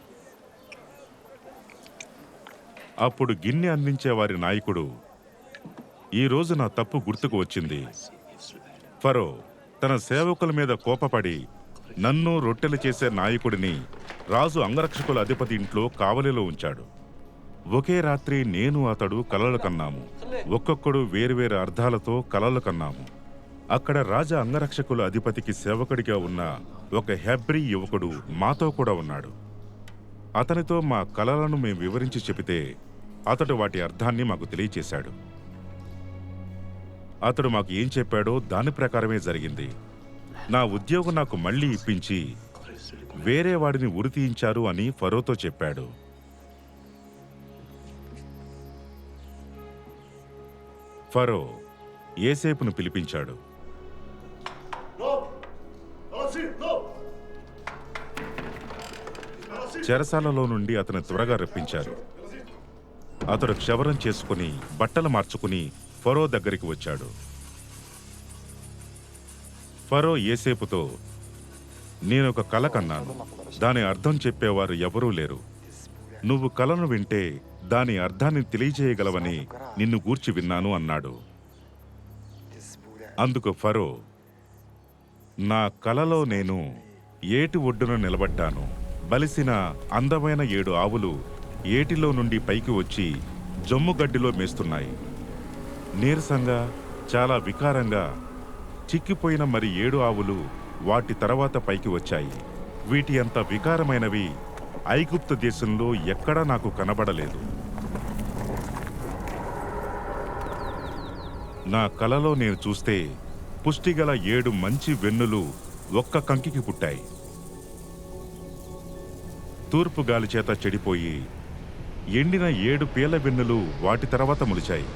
అప్పుడు గిన్నె అందించే వారి నాయకుడు, ఈ రోజు నా తప్పు గుర్తుకు వచ్చింది. ఫరో తన సేవకుల మీద కోపపడి నన్ను రొట్టెలు చేసే నాయకుడిని రాజు అంగరక్షకుల అధిపతి ఇంట్లో కావలిలో ఉంచాడు. ఒకే రాత్రి నేను అతడు కలలు కన్నాము. ఒక్కొక్కడు వేరువేరు అర్థాలతో కలలు కన్నాము. అక్కడ రాజా అంగరక్షకుల అధిపతికి సేవకుడిగా ఉన్న ఒక హెబ్రీ యువకుడు మాతో కూడా ఉన్నాడు. అతనితో మా కలలను మేము వివరించి చెబితే అతడు వాటి అర్థాన్ని మాకు తెలియచేశాడు. అతడు మాకు ఏం చెప్పాడో దాని ప్రకారమే జరిగింది. నా ఉద్యోగం నాకు మళ్లీ ఇప్పించి వేరే వాడిని ఉరితీయించారు అని ఫరోతో చెప్పాడు. ఫరో యోసేపును పిలిపించాడు. చెరసాలలో నుండి అతను త్వరగా రప్పించారు. అతడు క్షవరం చేసుకుని బట్టలు మార్చుకుని ఫరో దగ్గరికి వచ్చాడు. ఫరో యోసేపుతో, నేనొక కల కన్నాను, దాని అర్థం చెప్పేవారు ఎవరూ లేరు. నువ్వు కలను వింటే దాని అర్థాన్ని తెలియజేయగలవని నిన్ను గూర్చి విన్నాను అన్నాడు. అందుకు ఫరో, నా కలలో నేను ఏటి ఒడ్డున నిలబడ్డాను. బలిసిన అందమైన 7 ఆవులు ఏటిలో నుండి పైకి వచ్చి జమ్ముగడ్డిలో మేస్తున్నాయి. నీరసంగా, చాలా వికారంగా చిక్కిపోయిన మరి 7 ఆవులు వాటి తర్వాత పైకి వచ్చాయి. వీటి అంత వికారమైనవి ఐగుప్తు దేశంలో ఎక్కడా నాకు కనబడలేదు. నా కలలో నేను చూస్తే పుష్టిగల 7 మంచి వెన్నులు ఒక్క కంకికి పుట్టాయి. తూర్పు గాలి చేత చెడిపోయి ఎండిన 7 పీల వెన్నులు వాటి తర్వాత మొలిచాయి.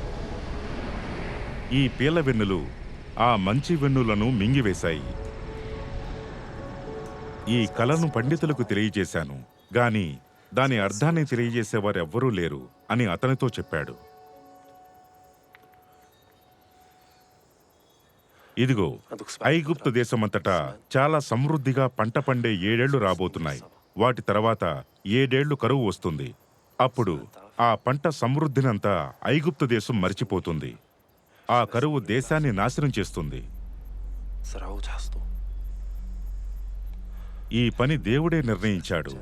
ఈ పీల వెన్నులు ఆ మంచి వెన్నులను మింగివేశాయి. ఈ కలను పండితులకు తెలియజేశాను గాని దాని అర్థాన్ని తెలియజేసేవారెవ్వరూ లేరు అని అతనితో చెప్పాడు. ఇదిగో, ఐగుప్తు దేశమంతటా చాలా సమృద్ధిగా పంట పండే 7 ఏళ్లు రాబోతున్నాయి. వాటి తర్వాత 7 ఏళ్లు కరువు వస్తుంది. అప్పుడు ఆ పంట సమృద్ధినంతా ఐగుప్తు దేశం మరిచిపోతుంది. ఆ కరువు దేశాన్ని నాశనం చేస్తుంది. ఈ పని దేవుడే నిర్ణయించాడు.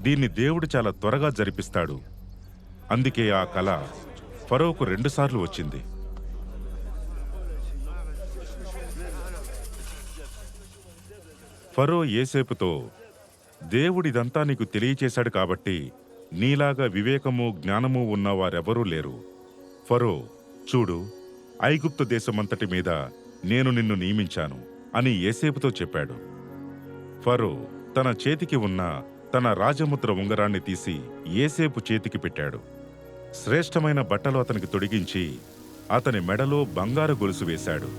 దీన్ని దేవుడు చాలా త్వరగా జరిపిస్తాడు. అందుకే ఆ కల ఫరోకు 2 సార్లు వచ్చింది. ఫరో యోసేపుతో, దేవుడిదంతా నీకు తెలియచేశాడు కాబట్టి నీలాగా వివేకము జ్ఞానము ఉన్న వారెవరూ లేరు. ఫరో, చూడు, ఐగుప్తు దేశమంతటి మీద నేను నిన్ను నియమించాను అని యోసేపుతో చెప్పాడు. ఫరో తన చేతికి ఉన్న తన రాజముద్ర ఉంగరాన్ని తీసి యోసేపు చేతికి పెట్టాడు. శ్రేష్టమైన బట్టలు అతనికి తొడిగించి అతని మెడలో బంగారు గొలుసు వేశాడు.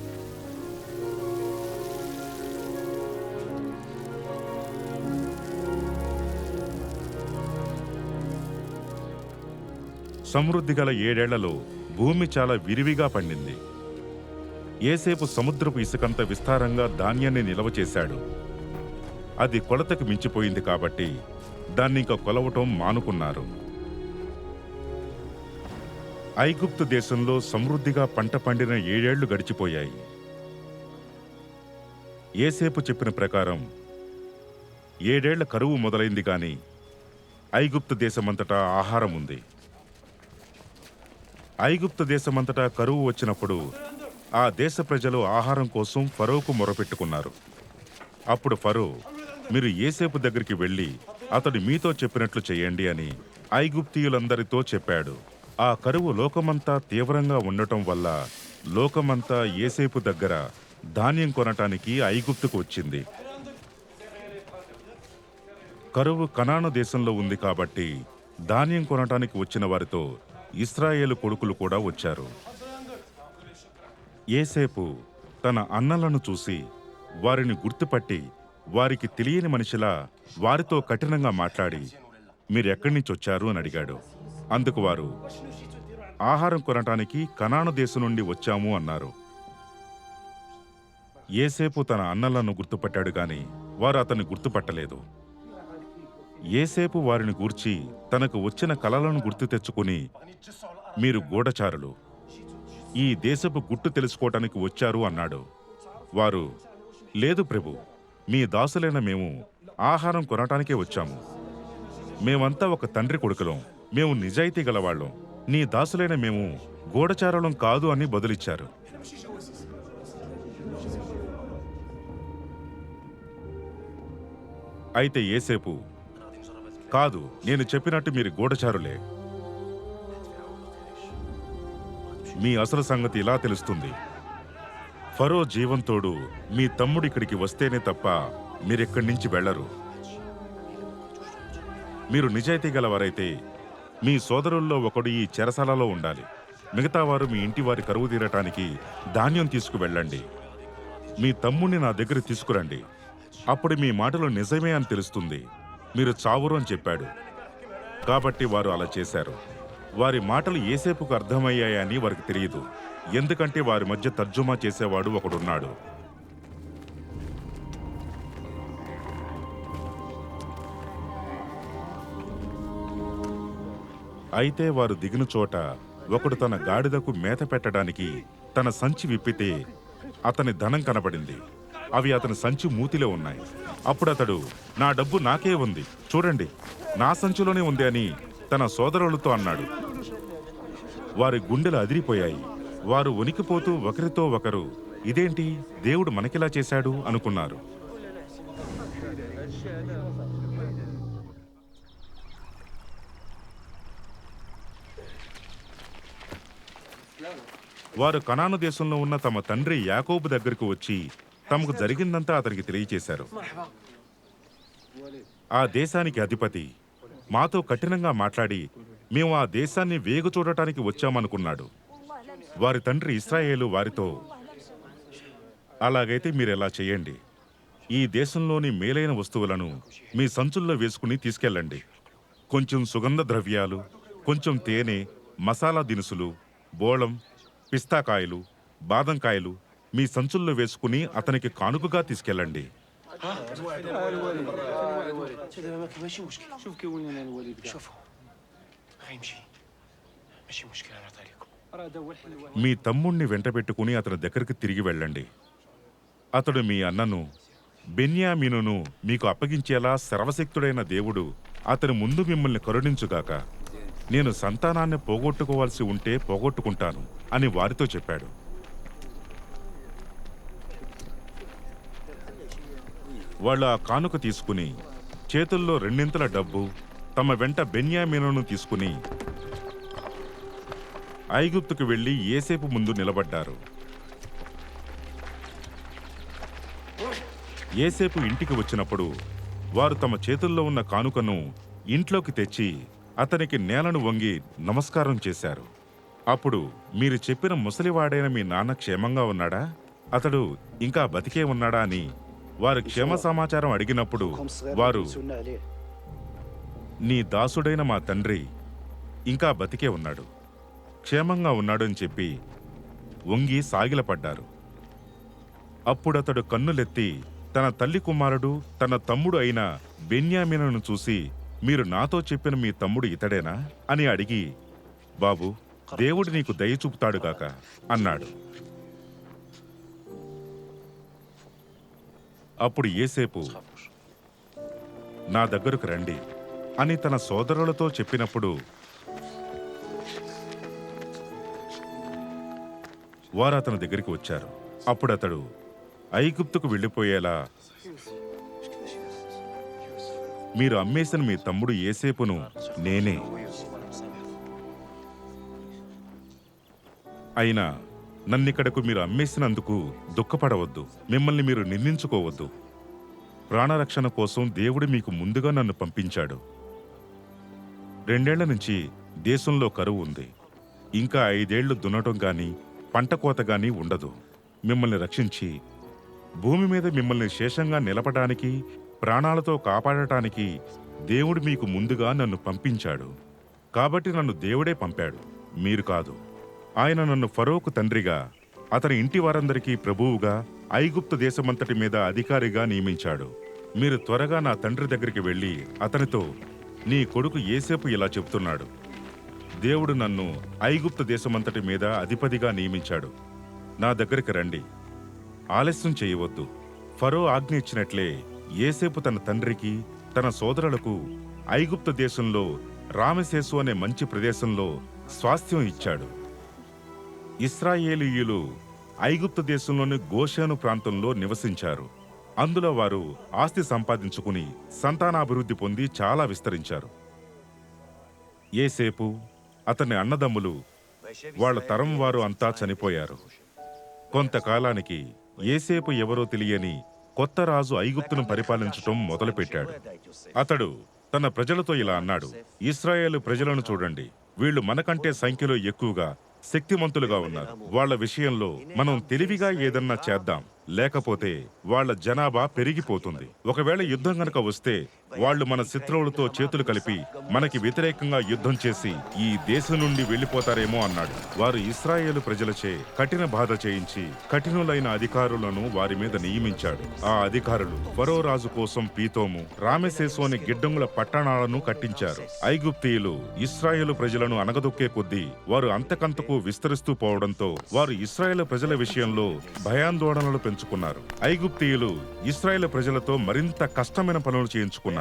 సమృద్ధి గల 7 ఏళ్లలో భూమి చాలా విరివిగా పండింది. యోసేపు సముద్రపు ఇసుకంత విస్తారంగా ధాన్యాన్ని నిల్వ చేశాడు. అది కొలతకు మించిపోయింది కాబట్టి దాన్నింక కొలవటం మానుకున్నారు. ఐగుప్తు దేశంలో సమృద్ధిగా పంట పండిన 7 ఏళ్లు గడిచిపోయాయి. యోసేపు చెప్పిన ప్రకారం 7 ఏళ్ల కరువు మొదలైంది గాని ఐగుప్తు దేశమంతటా ఆహారం ఉంది. ఐగుప్తు దేశమంతటా కరువు వచ్చినప్పుడు ఆ దేశ ప్రజలు ఆహారం కోసం ఫరోకు మొరపెట్టుకున్నారు. అప్పుడు ఫరో, మీరు యోసేపు దగ్గరికి వెళ్ళి అతడు మీతో చెప్పినట్లు చేయండి అని ఐగుప్తీయులందరితో చెప్పాడు. ఆ కరువు లోకమంతా తీవ్రంగా ఉండటం వల్ల లోకమంతా యోసేపు దగ్గర ధాన్యం కొనటానికి ఐగుప్తుకు వచ్చింది. కరువు కనాను దేశంలో ఉంది కాబట్టి ధాన్యం కొనటానికి వచ్చిన వారితో ఇశ్రాయేలు కొడుకులు కూడా వచ్చారు. యోసేపు తన అన్నలను చూసి వారిని గుర్తుపట్టి వారికి తెలియని మనిషిలా వారితో కఠినంగా మాట్లాడి, మీరెక్కడి నుంచి వచ్చారు అని అడిగాడు. అందుకు వారు, ఆహారం కొనటానికి కనాను దేశం నుండి వచ్చాము అన్నారు. యోసేపు తన అన్నలను గుర్తుపట్టాడు గాని వారు అతన్ని గుర్తుపట్టలేదు. యోసేపు వారిని గూర్చి తనకు వచ్చిన కలలను గుర్తు తెచ్చుకుని, మీరు గూఢచారులు, ఈ దేశపు గుట్టు తెలుసుకోవటానికి వచ్చారు అన్నాడు. వారు, లేదు ప్రభు, మీ దాసులైన మేము ఆహారం కొనటానికే వచ్చాము. మేమంతా ఒక తండ్రి కొడుకులం, మేము నిజాయితీ గలవాళ్ళం. నీ దాసులైన మేము గూఢచారులం కాదు అని బదులిచ్చారు. అయితే యోసేపు, కాదు, నేను చెప్పినట్టు మీరు గూఢచారులే. మీ అసలు సంగతి ఇలా తెలుస్తుంది. ఫరో జీవంతోడు మీ తమ్ముడు ఇక్కడికి వస్తేనే తప్ప మీరెక్కడి నుంచి వెళ్లరు. మీరు నిజాయితీ గలవారైతే మీ సోదరుల్లో ఒకడు ఈ చెరసాలలో ఉండాలి. మిగతా వారు మీ ఇంటి వారి కరువు తీరటానికి ధాన్యం తీసుకువెళ్ళండి. మీ తమ్ముణ్ణి నా దగ్గర తీసుకురండి. అప్పుడు మీ మాటలు నిజమే అని తెలుస్తుంది. మీరు చావురు అని చెప్పాడు. కాబట్టి వారు అలా చేశారు. వారి మాటలు ఏసేపుకు అర్థమయ్యాయని వారికి తెలియదు, ఎందుకంటే వారి మధ్య తర్జుమా చేసేవాడు ఒకడున్నాడు. అయితే వారు దిగిన చోట ఒకడు తన గాడిదకు మేత పెట్టడానికి తన సంచి విప్పితే అతని ధనం కనబడింది. అవి అతని సంచి మూతిలో ఉన్నాయి. అప్పుడు అతడు, నా డబ్బు నాకే ఉంది, చూడండి, నా సంచిలోనే ఉంది అని తన సోదరులతో అన్నాడు. వారి గుండెలు అదిరిపోయాయి. వారు వణికిపోతూ ఒకరితో ఒకరు, ఇదేంటి, దేవుడు మనకిలా చేశాడు అనుకున్నారు. వారు కనాను దేశంలో ఉన్న తమ తండ్రి యాకోబు దగ్గరకు వచ్చి తమకు జరిగిందంతా అతనికి తెలియచేశారు. ఆ దేశానికి అధిపతి మాతో కఠినంగా మాట్లాడి మేము ఆ దేశాన్ని వేగు చూడటానికి వచ్చామనుకున్నాడు. వారి తండ్రి ఇశ్రాయేలు వారితో, అలాగైతే మీరెలా చేయండి, ఈ దేశంలోని మేలైన వస్తువులను మీ సంచుల్లో వేసుకుని తీసుకెళ్ళండి. కొంచెం సుగంధ ద్రవ్యాలు, కొంచెం తేనె, మసాలా దినుసులు, బోళం, పిస్తాకాయలు, బాదంకాయలు మీ సంచుల్లో వేసుకుని అతనికి కానుకగా తీసుకెళ్ళండి. మీ తమ్ముణ్ణి వెంటబెట్టుకుని అతని దగ్గరికి తిరిగి వెళ్ళండి. అతడు మీ అన్నను బెన్యామీనును మీకు అప్పగించేలా సర్వశక్తుడైన దేవుడు అతని ముందు మిమ్మల్ని కరుణించుగాక. నేను సంతానాన్ని పోగొట్టుకోవాల్సి ఉంటే పోగొట్టుకుంటాను అని వారితో చెప్పాడు. వాళ్ళు ఆ కానుక తీసుకుని చేతుల్లో రెండింతల డబ్బు తమ వెంట బెన్యామీనును తీసుకుని ఐగుప్తుకు వెళ్లి యోసేపు ముందు నిలబడ్డారు. యోసేపు ఇంటికి వచ్చినప్పుడు వారు తమ చేతుల్లో ఉన్న కానుకను ఇంట్లోకి తెచ్చి అతనికి నేలను వంగి నమస్కారం చేశారు. అప్పుడు, మీరు చెప్పిన ముసలివాడైన మీ నాన్న క్షేమంగా ఉన్నాడా, అతడు ఇంకా బతికే ఉన్నాడా అని వారు క్షేమ సమాచారం అడిగినప్పుడు వారు, నీ దాసుడైన మా తండ్రి ఇంకా బతికే ఉన్నాడు, క్షేమంగా ఉన్నాడు అని చెప్పి వంగి సాగిలపడ్డారు. అప్పుడతడు కన్నులెత్తి తన తల్లి కుమారుడు తన తమ్ముడు అయిన బెన్యామీనును చూసి, మీరు నాతో చెప్పిన మీ తమ్ముడు ఇతడేనా అని అడిగి, బాబు, దేవుడు నీకు దయ చూపుతాడు కాక అన్నాడు. అప్పుడు యోసేపు, నా దగ్గరకు రండి అని తన సోదరులతో చెప్పినప్పుడు వారు అతని దగ్గరికి వచ్చారు. అప్పుడు అతడు ఐగుప్తుకు వెళ్ళిపోయేలా, మీరు అమ్మేసిన మీ తమ్ముడు యోసేపును నేనే. అయినా నన్నిక్కడకు మీరు అమ్మేసినందుకు దుఃఖపడవద్దు, మిమ్మల్ని మీరు నిందించుకోవద్దు. ప్రాణరక్షణ కోసం దేవుడు మీకు ముందుగా నన్ను పంపించాడు. 2 ఏళ్ల నుంచి దేశంలో కరువు ఉంది. ఇంకా 5 ఏళ్లు దున్నటం గాని పంట కోత గాని ఉండదు. మిమ్మల్ని రక్షించి భూమి మీద మిమ్మల్ని శేషంగా నిలపడానికి, ప్రాణాలతో కాపాడటానికి దేవుడు మీకు ముందుగా నన్ను పంపించాడు. కాబట్టి నన్ను దేవుడే పంపాడు, మీరు కాదు. ఆయన నన్ను ఫరోకు తండ్రిగా, అతని ఇంటి వారందరికీ ప్రభువుగా, ఐగుప్తు దేశమంతటి మీద అధికారిగా నియమించాడు. మీరు త్వరగా నా తండ్రి దగ్గరికి వెళ్ళి అతనితో, నీ కొడుకు యోసేపు ఇలా చెప్తున్నాడు, దేవుడు నన్ను ఐగుప్తు దేశమంతటి మీద అధిపతిగా నియమించాడు, నా దగ్గరికి రండి, ఆలస్యం చేయవద్దు. ఫరో ఆజ్ఞ ఇచ్చినట్లే యోసేపు తన తండ్రికి తన సోదరులకు ఐగుప్తు దేశంలో రామెసేసు అనే మంచి ప్రదేశంలో స్వాస్థ్యం ఇచ్చాడు. ఇశ్రాయేలీయులు ఐగుప్తు దేశంలోని గోషేను ప్రాంతంలో నివసించారు. అందులో వారు ఆస్తి సంపాదించుకుని సంతానాభివృద్ధి పొంది చాలా విస్తరించారు. యోసేపు, అతని అన్నదమ్ములు, వాళ్ళ తరం వారు అంతా చనిపోయారు. కొంతకాలానికి యోసేపు ఎవరో తెలియని కొత్త రాజు ఐగుప్తును పరిపాలించటం మొదలుపెట్టాడు. అతడు తన ప్రజలతో ఇలా అన్నాడు, ఇశ్రాయేలు ప్రజలను చూడండి, వీళ్ళు మనకంటే సంఖ్యలో ఎక్కువగా శక్తిమంతులుగా ఉన్నారు. వాళ్ళ విషయంలో మనం తెలివిగా ఏదన్నా చేద్దాం, లేకపోతే వాళ్ళ జనాభా పెరిగిపోతుంది. ఒకవేళ యుద్ధం గనక వస్తే వాళ్ళు మన శత్రువులతో చేతులు కలిపి మనకి వ్యతిరేకంగా యుద్ధం చేసి ఈ దేశం నుండి వెళ్లిపోతారేమో అన్నాడు. వారు ఇశ్రాయేలు ప్రజలచే కఠిన బాధ చేయించి కఠినులైన అధికారులను వారి మీద నియమించాడు. ఆ అధికారులు ఫరో రాజు కోసం పీతోము, రామెసేసు అనే గిడ్డంగుల పట్టణాలను కట్టించారు. ఐగుప్తీయులు ఇశ్రాయేలు ప్రజలను అనగదొక్కే కొద్దీ వారు అంతకంతకు విస్తరిస్తూ పోవడంతో వారు ఇశ్రాయేలు ప్రజల విషయంలో భయాందోళనలు పెంచుకున్నారు. ఐగుప్తీయులు ఇశ్రాయేలు ప్రజలతో మరింత కష్టమైన పనులు చేయించుకున్నారు.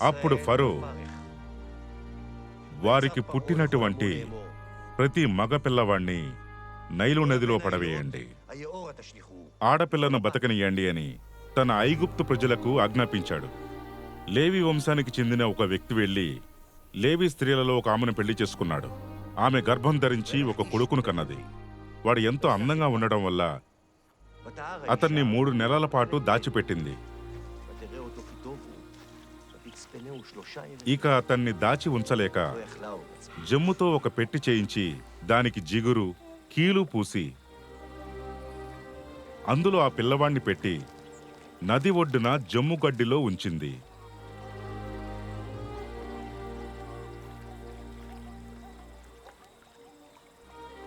అప్పుడు ఫరో వారికి పుట్టినటువంటి ప్రతి మగ పిల్లవాణ్ణి నైలు నదిలో పడవేయండి, ఆడపిల్లను బతకనియండి అని తన ఐగుప్తు ప్రజలకు ఆజ్ఞాపించాడు. లేవి వంశానికి చెందిన ఒక వ్యక్తి వెళ్లి లేవి స్త్రీలలో ఒక ఆమెను పెళ్లి చేసుకున్నాడు. ఆమె గర్భం ధరించి ఒక కొడుకును కన్నది. వాడు ఎంతో అందంగా ఉండడం వల్ల అతన్ని 3 నెలల పాటు దాచిపెట్టింది. ఇక అతన్ని దాచి ఉంచలేక జమ్ముతో ఒక పెట్టి చేయించి దానికి జిగురు, కీలు పూసి అందులో ఆ పిల్లవాణ్ణి పెట్టి నది ఒడ్డున జమ్ము గడ్డిలో ఉంచింది.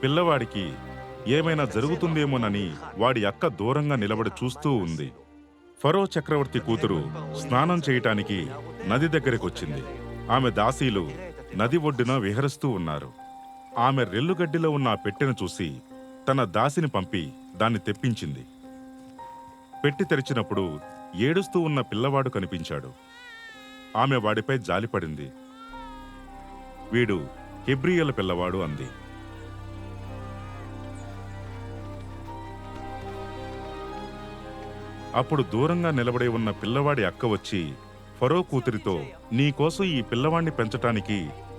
పిల్లవాడికి ఏమైనా జరుగుతుందేమోనని వాడి అక్క దూరంగా నిలబడి చూస్తూ ఉంది. ఫరో చక్రవర్తి కూతురు స్నానం చేయటానికి నది దగ్గరకొచ్చింది. ఆమె దాసీలు నది ఒడ్డున విహరిస్తూ ఉన్నారు. ఆమె రెల్లుగడ్డిలో ఉన్న ఆ పెట్టెను చూసి తన దాసిని పంపి దాన్ని తెప్పించింది. పెట్టి తెరిచినప్పుడు ఏడుస్తూ ఉన్న పిల్లవాడు కనిపించాడు. ఆమె వాడిపై జాలిపడింది. వీడు హెబ్రీయుల పిల్లవాడు అంది. అప్పుడు దూరంగా నిలబడి ఉన్న పిల్లవాడి అక్క వచ్చి ఫరో కూతురితో, నీకోసం ఈ పిల్లవాణ్ణి పెంచటానికి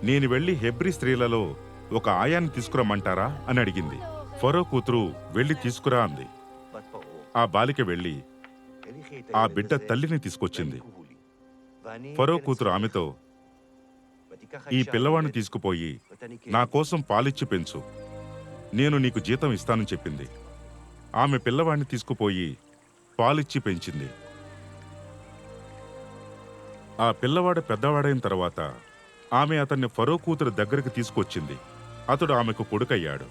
నేను వెళ్లి హెబ్రీ స్త్రీలలో ఒక ఆయాన్ని తీసుకురమ్మంటారా అని అడిగింది. ఫరో కూతురు వెళ్లి తీసుకురా అంది. ఆ బాలిక వెళ్లి ఆ బిడ్డ తల్లిని తీసుకొచ్చింది. ఫరో కూతురు ఆమెతో, ఈ పిల్లవాణ్ణి తీసుకుపోయి నా కోసం పాలిచ్చి పెంచు, నేను నీకు జీతం ఇస్తానని చెప్పింది. ఆమె పిల్లవాణ్ణి తీసుకుపోయి పాలిచ్చి పెంచింది. ఆ పిల్లవాడు పెద్దవాడైన తర్వాత ఆమె అతన్ని ఫరో కూతురు దగ్గరికి తీసుకొచ్చింది. అతడు ఆమెకు కొడుకయ్యాడు.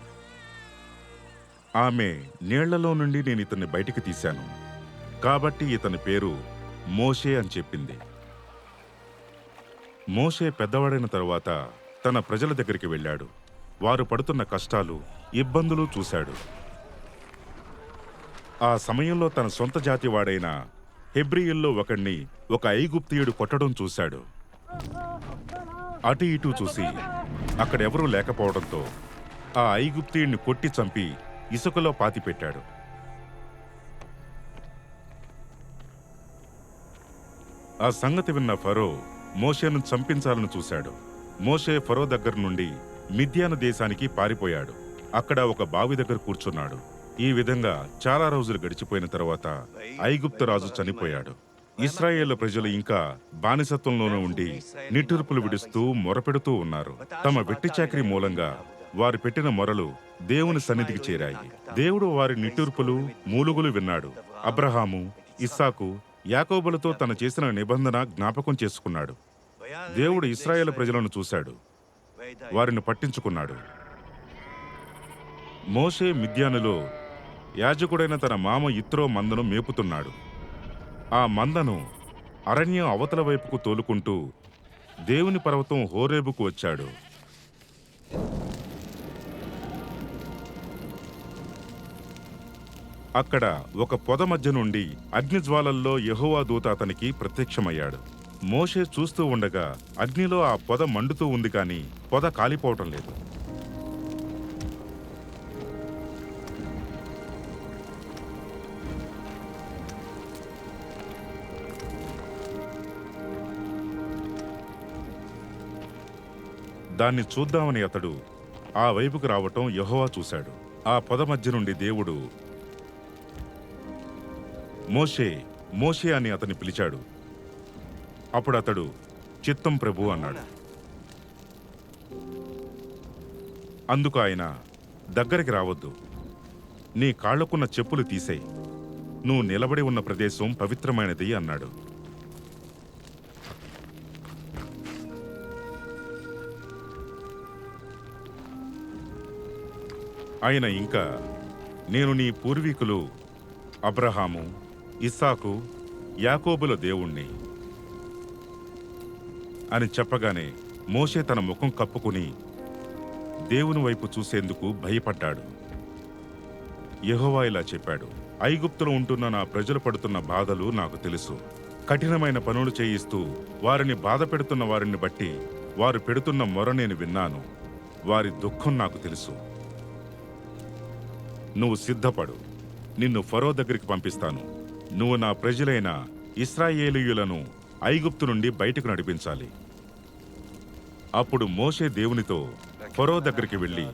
ఆమె నీళ్లలో నుండి నేను ఇతన్ని బయటికి తీశాను, కాబట్టి ఇతని పేరు మోషే అని చెప్పింది. మోషే పెద్దవాడైన తరువాత తన ప్రజల దగ్గరికి వెళ్ళాడు. వారు పడుతున్న కష్టాలు, ఇబ్బందులు చూశాడు. ఆ సమయంలో తన సొంత జాతి వాడైన హెబ్రీయుల్లో ఒకణ్ణి ఒక ఐగుప్తీయుడు కొట్టడం చూశాడు. అటు ఇటు చూసి అక్కడెవరూ లేకపోవడంతో ఆ ఐగుప్తీయుడిని కొట్టి చంపి ఇసుకలో పాతిపెట్టాడు. ఆ సంగతి విన్న ఫరో మోషేను చంపించాలని చూశాడు. మోషే ఫరో దగ్గర నుండి మిద్యాను దేశానికి పారిపోయాడు. అక్కడ ఒక బావి దగ్గర కూర్చున్నాడు. ఈ విధంగా చాలా రోజులు గడిచిపోయిన తర్వాత ఐగుప్తు రాజు చనిపోయాడు. ఇశ్రాయేలు ప్రజలు ఇంకా బానిసత్వంలోనూ ఉండి నిట్టూర్పులు విడుస్తూ మొరపెడుతూ ఉన్నారు. తమ వెట్టి చాకిరీ మూలంగా వారు పెట్టిన మొరలు దేవుని సన్నిధికి చేరాయి. దేవుడు వారి నిట్టూర్పులు, మూలుగులు విన్నాడు. అబ్రహాము, ఇస్సాకు, యాకోబులతో తను చేసిన నిబంధన జ్ఞాపకం చేసుకున్నాడు. దేవుడు ఇశ్రాయేలు ప్రజలను చూశాడు, వారిని పట్టించుకున్నాడు. మోషే మిద్యానులో యాజకుడైన తన మామ యిత్రో మందను మేపుతున్నాడు. ఆ మందను అరణ్యం అవతల వైపుకు తోలుకుంటూ దేవుని పర్వతం హోరేబుకు వచ్చాడు. అక్కడ ఒక పొద మధ్య నుండి అగ్నిజ్వాలల్లో యెహోవా దూత అతనికి ప్రత్యక్షమయ్యాడు. మోషే చూస్తూ ఉండగా అగ్నిలో ఆ పొద మండుతూ ఉంది, కాని పొద కాలిపోవటం లేదు. దాన్ని చూద్దామని అతడు ఆ వైపుకు రావటం యెహోవా చూశాడు. ఆ పొద మధ్య నుండి దేవుడు మోషే, మోషే అని అతన్ని పిలిచాడు. అప్పుడు అతడు చిత్తం ప్రభు అన్నాడు. అందుకు ఆయన, దగ్గరికి రావద్దు, నీ కాళ్లకున్న చెప్పులు తీసేయ్, నువ్వు నిలబడి ఉన్న ప్రదేశం పవిత్రమైనది అన్నాడు. ఆయన ఇంకా, నేను నీ పూర్వీకులు అబ్రహాము, ఇస్సాకు, యాకోబుల దేవుణ్ణి అని చెప్పగానే మోషే తన ముఖం కప్పుకుని దేవుని వైపు చూసేందుకు భయపడ్డాడు. యెహోవా ఇలా చెప్పాడు, ఐగుప్తులో ఉంటున్న నా ప్రజలు పడుతున్న బాధలు నాకు తెలుసు. కఠినమైన పనులు చేయిస్తూ వారిని బాధ పెడుతున్న వారిని బట్టి వారు పెడుతున్న మొర నేను విన్నాను. వారి దుఃఖం నాకు తెలుసు. నువ్వు సిద్ధపడు, నిన్ను ఫరో దగ్గరికి పంపిస్తాను. నువ్వు నా ప్రజలైన ఇశ్రాయేలీయులను ఐగుప్తు నుండి బయటకు నడిపించాలి. అప్పుడు మోషే దేవునితో, ఫరో దగ్గరికి వెళ్ళి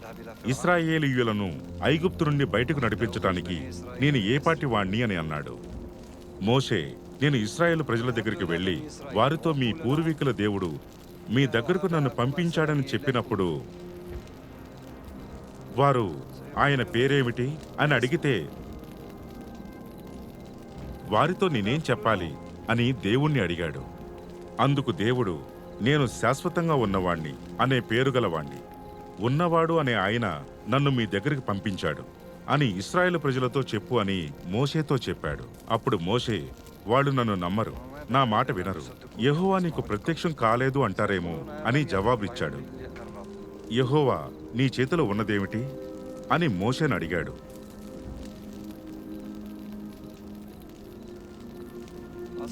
ఇశ్రాయేలీయులను ఐగుప్తు నుండి బయటకు నడిపించటానికి నేను ఏపాటి వాణ్ణి అని అన్నాడు. మోషే, నేను ఇశ్రాయేలు ప్రజల దగ్గరికి వెళ్ళి వారితో మీ పూర్వీకుల దేవుడు మీ దగ్గరకు నన్ను పంపించాడని చెప్పినప్పుడు వారు ఆయన పేరేమిటి అని అడిగితే వారితో నేనేం చెప్పాలి అని దేవుణ్ణి అడిగాడు. అందుకు దేవుడు, నేను శాశ్వతంగా ఉన్నవాణ్ణి అనే పేరు గలవాణ్ణి, ఉన్నవాడు అనే ఆయన నన్ను మీ దగ్గరికి పంపించాడు అని ఇశ్రాయేలు ప్రజలతో చెప్పు అని మోషేతో చెప్పాడు. అప్పుడు మోషే, వాళ్ళు నన్ను నమ్మరు, నా మాట వినరు, యెహోవా నీకు ప్రత్యక్షం కాలేదు అంటారేమో అని జవాబిచ్చాడు. యెహోవా నీ చేతిలో ఉన్నదేమిటి అని మోషేను అడిగాడు.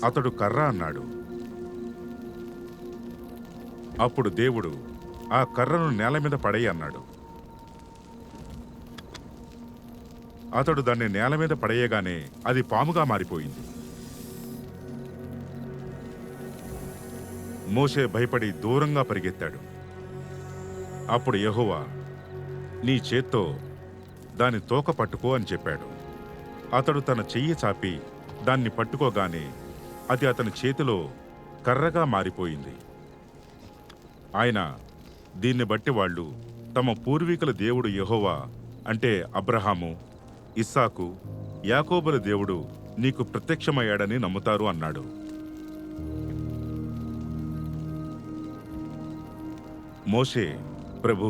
అతడు కర్ర అన్నాడు. అప్పుడు దేవుడు, ఆ కర్రను నేల మీద పడేయి అన్నాడు. అతడు దాన్ని నేల మీద పడేయగానే అది పాముగా మారిపోయింది. మోషే భయపడి దూరంగా పరిగెత్తాడు. అప్పుడు యెహోవా, నీ చేత్తో దాని తోక పట్టుకో అని చెప్పాడు. అతడు తన చెయ్యి చాపి దాన్ని పట్టుకోగానే అది అతని చేతిలో కర్రగా మారిపోయింది. ఆయన, దీన్ని బట్టి వాళ్ళు తమ పూర్వీకుల దేవుడు యెహోవా అంటే అబ్రహాము, ఇస్సాకు, యాకోబుల దేవుడు నీకు ప్రత్యక్షమయ్యాడని నమ్ముతారు అన్నాడు. మోషే, ప్రభూ,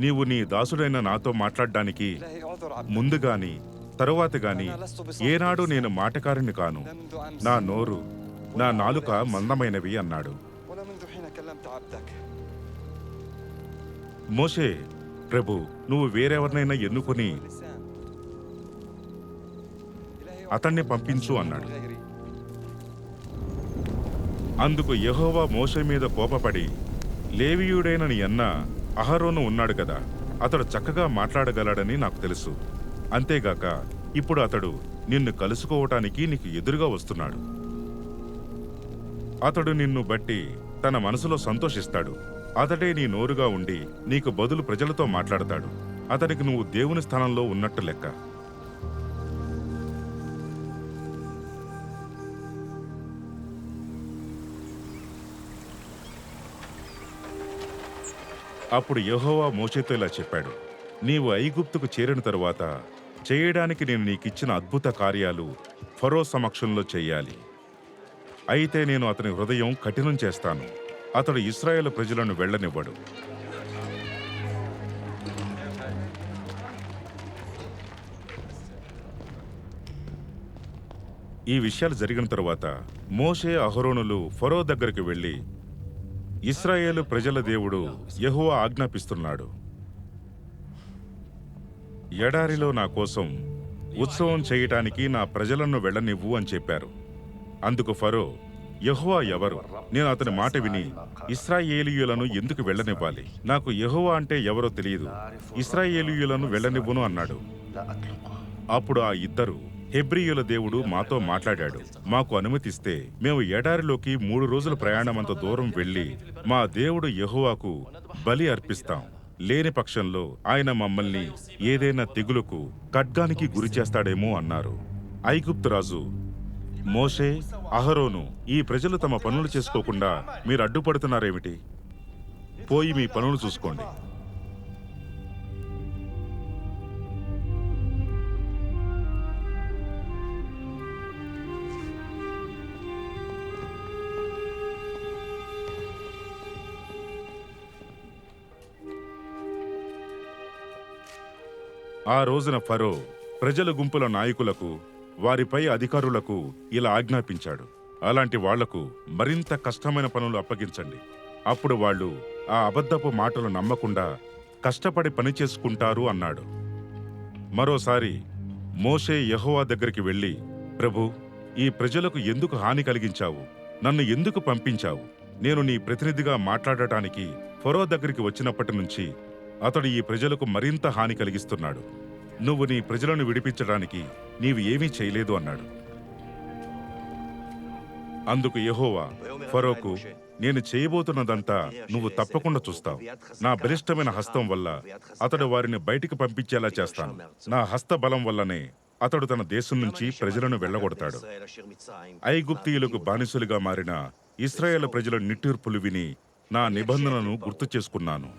నీవు నీ దాసుడైన నాతో మాట్లాడ్డానికి ముందుగాని తరువాత గాని ఏనాడు నేను మాటకారిని కాను. నా నోరు, నా నాలుక మందమైనవి అన్నాడు. మోషే, ప్రభు, నువ్వు వేరెవరినైనా ఎన్నుకుని అతన్ని పంపించు అన్నాడు. అందుకు యెహోవా మోషే మీద కోపపడి, లేవీయుడైన నీ అన్న అహరోను ఉన్నాడు కదా, అతడు చక్కగా మాట్లాడగలడని నాకు తెలుసు. అంతేగాక ఇప్పుడు అతడు నిన్ను కలుసుకోవటానికి నీకు ఎదురుగా వస్తున్నాడు. అతడు నిన్ను బట్టి తన మనసులో సంతోషిస్తాడు. అతడే నీ నోరుగా ఉండి నీకు బదులు ప్రజలతో మాట్లాడతాడు. అతనికి నువ్వు దేవుని స్థానంలో ఉన్నట్టు లెక్క. అప్పుడు యెహోవా మోషేతో ఇలా చెప్పాడు, నీవు ఐగుప్తుకు చేరిన తరువాత చేయడానికి నేను నీకిచ్చిన అద్భుత కార్యాలు ఫరో సమక్షంలో చెయ్యాలి. అయితే నేను అతని హృదయం కఠినం చేస్తాను. అతడు ఇశ్రాయేలు ప్రజలను వెళ్ళనివ్వడు. ఈ విషయాలు జరిగిన తరువాత మోషే, అహరోనులు ఫరో దగ్గరికి వెళ్ళి, ఇశ్రాయేలు ప్రజల దేవుడు యెహోవా ఆజ్ఞాపిస్తున్నాడు, ఎడారిలో నా కోసం ఉత్సవం చేయటానికి నా ప్రజలను వెళ్ళనివ్వు అని చెప్పారు. అందుకు ఫరో, యెహోవా ఎవరు? నేను అతని మాట విని ఇశ్రాయేలీయులను ఎందుకు వెళ్ళనివ్వాలి? నాకు యెహోవా అంటే ఎవరో తెలియదు, ఇశ్రాయేలీయులను వెళ్ళనివ్వును అన్నాడు. అప్పుడు ఆ ఇద్దరు, హెబ్రీయుల దేవుడు మాతో మాట్లాడాడు, మాకు అనుమతిస్తే మేము ఎడారిలోకి 3 రోజుల ప్రయాణమంత దూరం వెళ్ళి మా దేవుడు యెహోవాకు బలి అర్పిస్తాం. లేని పక్షంలో ఆయన మమ్మల్ని ఏదైనా తెగులుకు, ఖడ్గానికి గురి చేస్తాడేమో అన్నారు. ఐగుప్తు రాజు, మోషే, అహరోను, ఈ ప్రజలు తమ పనులు చేసుకోకుండా మీరు అడ్డుపడుతున్నారేమిటి? పోయి మీ పనులు చూసుకోండి. ఆ రోజున ఫరో ప్రజల గుంపుల నాయకులకు, వారిపై అధికారులకు ఇలా ఆజ్ఞాపించాడు: అలాంటి వాళ్లకు మరింత కష్టమైన పనులు అప్పగించండి. అప్పుడు వాళ్ళు ఆ అబద్ధపు మాటలు నమ్మకుండా కష్టపడి పని చేసుకుంటారు అన్నాడు. మరోసారి మోషే యెహోవా దగ్గరికి వెళ్ళి, ప్రభూ, ఈ ప్రజలకు ఎందుకు హాని కలిగించావు? నన్ను ఎందుకు పంపించావు? నేను నీ ప్రతినిధిగా మాట్లాడటానికి ఫరో దగ్గరికి వచ్చినప్పటి నుంచి అతడు ఈ ప్రజలకు మరింత హాని కలిగిస్తున్నాడు. నువ్వు నీ ప్రజలను విడిపించడానికి నీవు ఏమీ చేయలేదు అన్నాడు. అందుకు యెహోవా ఫరోకు, నేను చేయబోతున్నదంతా నువ్వు తప్పకుండా చూస్తావు. నా బలిష్టమైన హస్తం వల్ల అతడు వారిని బయటికి పంపించేలా చేస్తాను. నా హస్త బలం వల్లనే అతడు తన దేశం నుంచి ప్రజలను వెళ్ళగొడతాడు. ఐగుప్తీయులకు బానిసలుగా మారిన ఇశ్రాయేలు ప్రజల నిట్టూర్పులు విని నా నిబంధనను గుర్తు చేసుకున్నాను.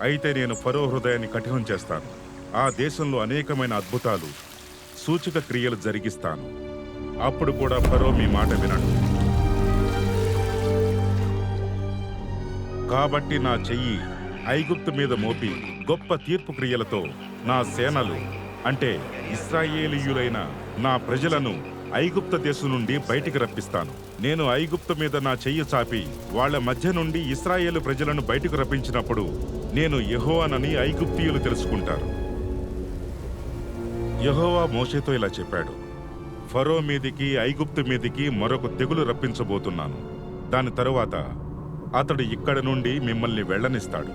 అయితే నేను ఫరో హృదయాన్ని కఠినం చేస్తాను. ఆ దేశంలో అనేకమైన అద్భుతాలు, సూచక క్రియలు జరిగిస్తాను. అప్పుడు కూడా ఫరో మీ మాట వినడు. కాబట్టి నా చెయ్యి ఐగుప్తు మీద మోపి గొప్ప తీర్పు క్రియలతో నా సేనలు, అంటే ఇశ్రాయేలీయులైన నా ప్రజలను ఐగుప్తు దేశం నుండి బయటికి రప్పిస్తాను. నేను ఐగుప్తు మీద నా చెయ్యి చాపి వాళ్ల మధ్య నుండి ఇశ్రాయేలు ప్రజలను బయటకు రప్పించినప్పుడు నేను యెహోవానని ఐగుప్తీయులు తెలుసుకుంటారు. యెహోవా మోషేతో ఇలా చెప్పాడు: ఫరో మీదికి, ఐగుప్తు మీదికి మరొక తెగులు రప్పించబోతున్నాను. దాని తరువాత అతడు ఇక్కడ నుండి మిమ్మల్ని వెళ్ళనిస్తాడు.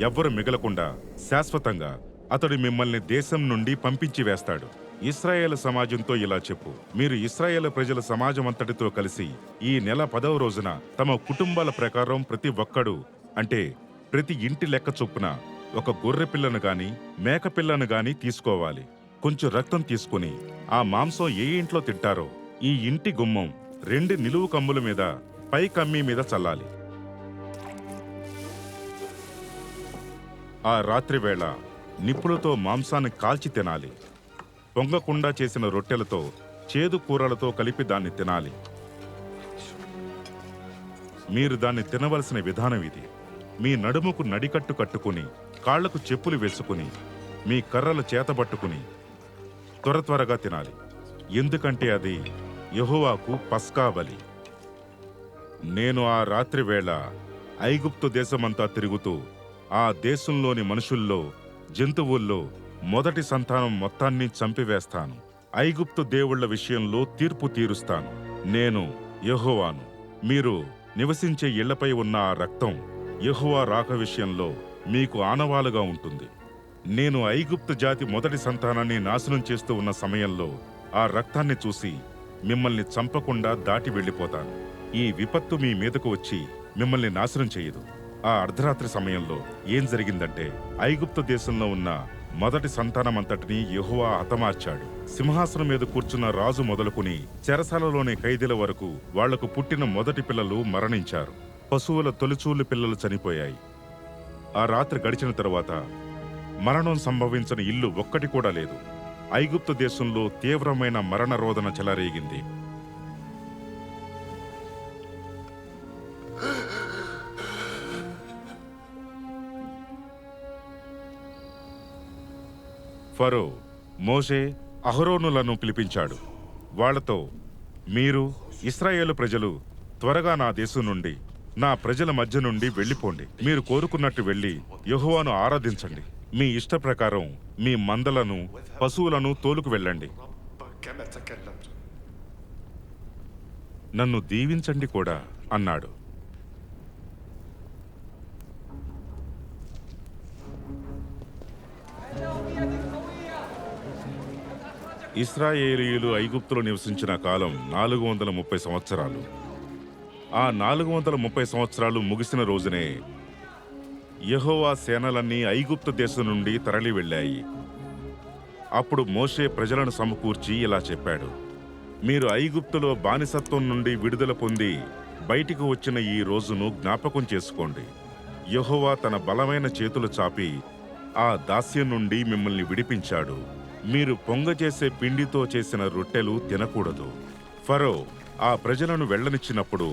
ఎవ్వరు మిగలకుండా శాశ్వతంగా అతడు మిమ్మల్ని దేశం నుండి పంపించి వేస్తాడు. ఇశ్రాయేలు సమాజంతో ఇలా చెప్పు: మీరు ఇశ్రాయేలు ప్రజల సమాజమంతటితో కలిసి ఈ నెల 10వ రోజున తమ కుటుంబాల ప్రకారం ప్రతి ఒక్కడు, అంటే ప్రతి ఇంటి లెక్క చొప్పున ఒక గొర్రె పిల్లను గాని మేక పిల్లను గాని తీసుకోవాలి. కొంచెం రక్తం తీసుకుని ఆ మాంసం ఏ ఇంట్లో తింటారో ఈ ఇంటి గుమ్మం 2 నిలువు కమ్ముల మీద పై కమ్మీ మీద చల్లాలి. ఆ రాత్రి వేళ నిప్పులతో మాంసాన్ని కాల్చి తినాలి. పొంగకుండా చేసిన రొట్టెలతో, చేదు కూరలతో కలిపి దాన్ని తినాలి. మీరు దాన్ని తినవలసిన విధానం ఇది: మీ నడుముకు నడికట్టు కట్టుకుని, కాళ్లకు చెప్పులు వేసుకుని, మీ కర్రలు చేతబట్టుకుని త్వరగా తినాలి. ఎందుకంటే అది యెహోవాకు పస్కా బలి. నేను ఆ రాత్రి వేళ ఐగుప్తు దేశమంతా తిరుగుతూ ఆ దేశంలోని మనుషుల్లో, జంతువుల్లో మొదటి సంతానం మొత్తాన్ని చంపివేస్తాను. ఐగుప్తు దేవుళ్ల విషయంలో తీర్పు తీరుస్తాను. నేను యెహోవాను. మీరు నివసించే ఇళ్లపై ఉన్న ఆ రక్తం యెహోవా రాక విషయంలో మీకు ఆనవాలుగా ఉంటుంది. నేను ఐగుప్తు జాతి మొదటి సంతానాన్ని నాశనం చేస్తూ ఉన్న సమయంలో ఆ రక్తాన్ని చూసి మిమ్మల్ని చంపకుండా దాటి వెళ్ళిపోతాను. ఈ విపత్తు మీ మీదకు వచ్చి మిమ్మల్ని నాశనం చేయదు. ఆ అర్ధరాత్రి సమయంలో ఏం జరిగిందంటే, ఐగుప్తు దేశంలో ఉన్న మొదటి సంతానమంతటినీ యెహోవా హతమార్చాడు. సింహాసనం మీద కూర్చున్న రాజు మొదలుకుని చెరసాలలోని ఖైదీల వరకు వాళ్లకు పుట్టిన మొదటి పిల్లలు మరణించారు. పశువుల తొలిచూలు పిల్లలు చనిపోయాయి. ఆ రాత్రి గడిచిన తరువాత మరణం సంభవించని ఇల్లు ఒక్కటి కూడా లేదు. ఐగుప్తు దేశంలో తీవ్రమైన మరణ రోదన చెలరేగింది. ఫరో మోషే, అహరోనులను పిలిపించాడు. వాళ్లతో, మీరు ఇశ్రాయేలు ప్రజలు త్వరగా నా దేశం నుండి, నా ప్రజల మధ్య నుండి వెళ్ళిపోండి. మీరు కోరుకున్నట్టు వెళ్ళి యెహోవాను ఆరాధించండి. మీ ఇష్ట ప్రకారం మీ మందలను, పశువులను తోలుకు వెళ్ళండి. నన్ను దీవించండి కూడా అన్నాడు. ఇశ్రాయేలీయులు ఐగుప్తులో నివసించిన కాలం 430 సంవత్సరాలు. ఆ 430 సంవత్సరాలు ముగిసిన రోజునే యెహోవా సేనలన్నీ ఐగుప్తు దేశం నుండి తరలి వెళ్ళాయి. అప్పుడు మోషే ప్రజలను సమకూర్చి ఇలా చెప్పాడు: మీరు ఐగుప్తులో బానిసత్వం నుండి విడుదల పొంది బయటికి వచ్చిన ఈ రోజును జ్ఞాపకం చేసుకోండి. యెహోవా తన బలమైన చేతులు చాపి ఆ దాస్యం నుండి మిమ్మల్ని విడిపించాడు. మీరు పొంగజేసే పిండితో చేసిన రొట్టెలు తినకూడదు. ఫరో ఆ ప్రజలను వెళ్ళనిచ్చినప్పుడు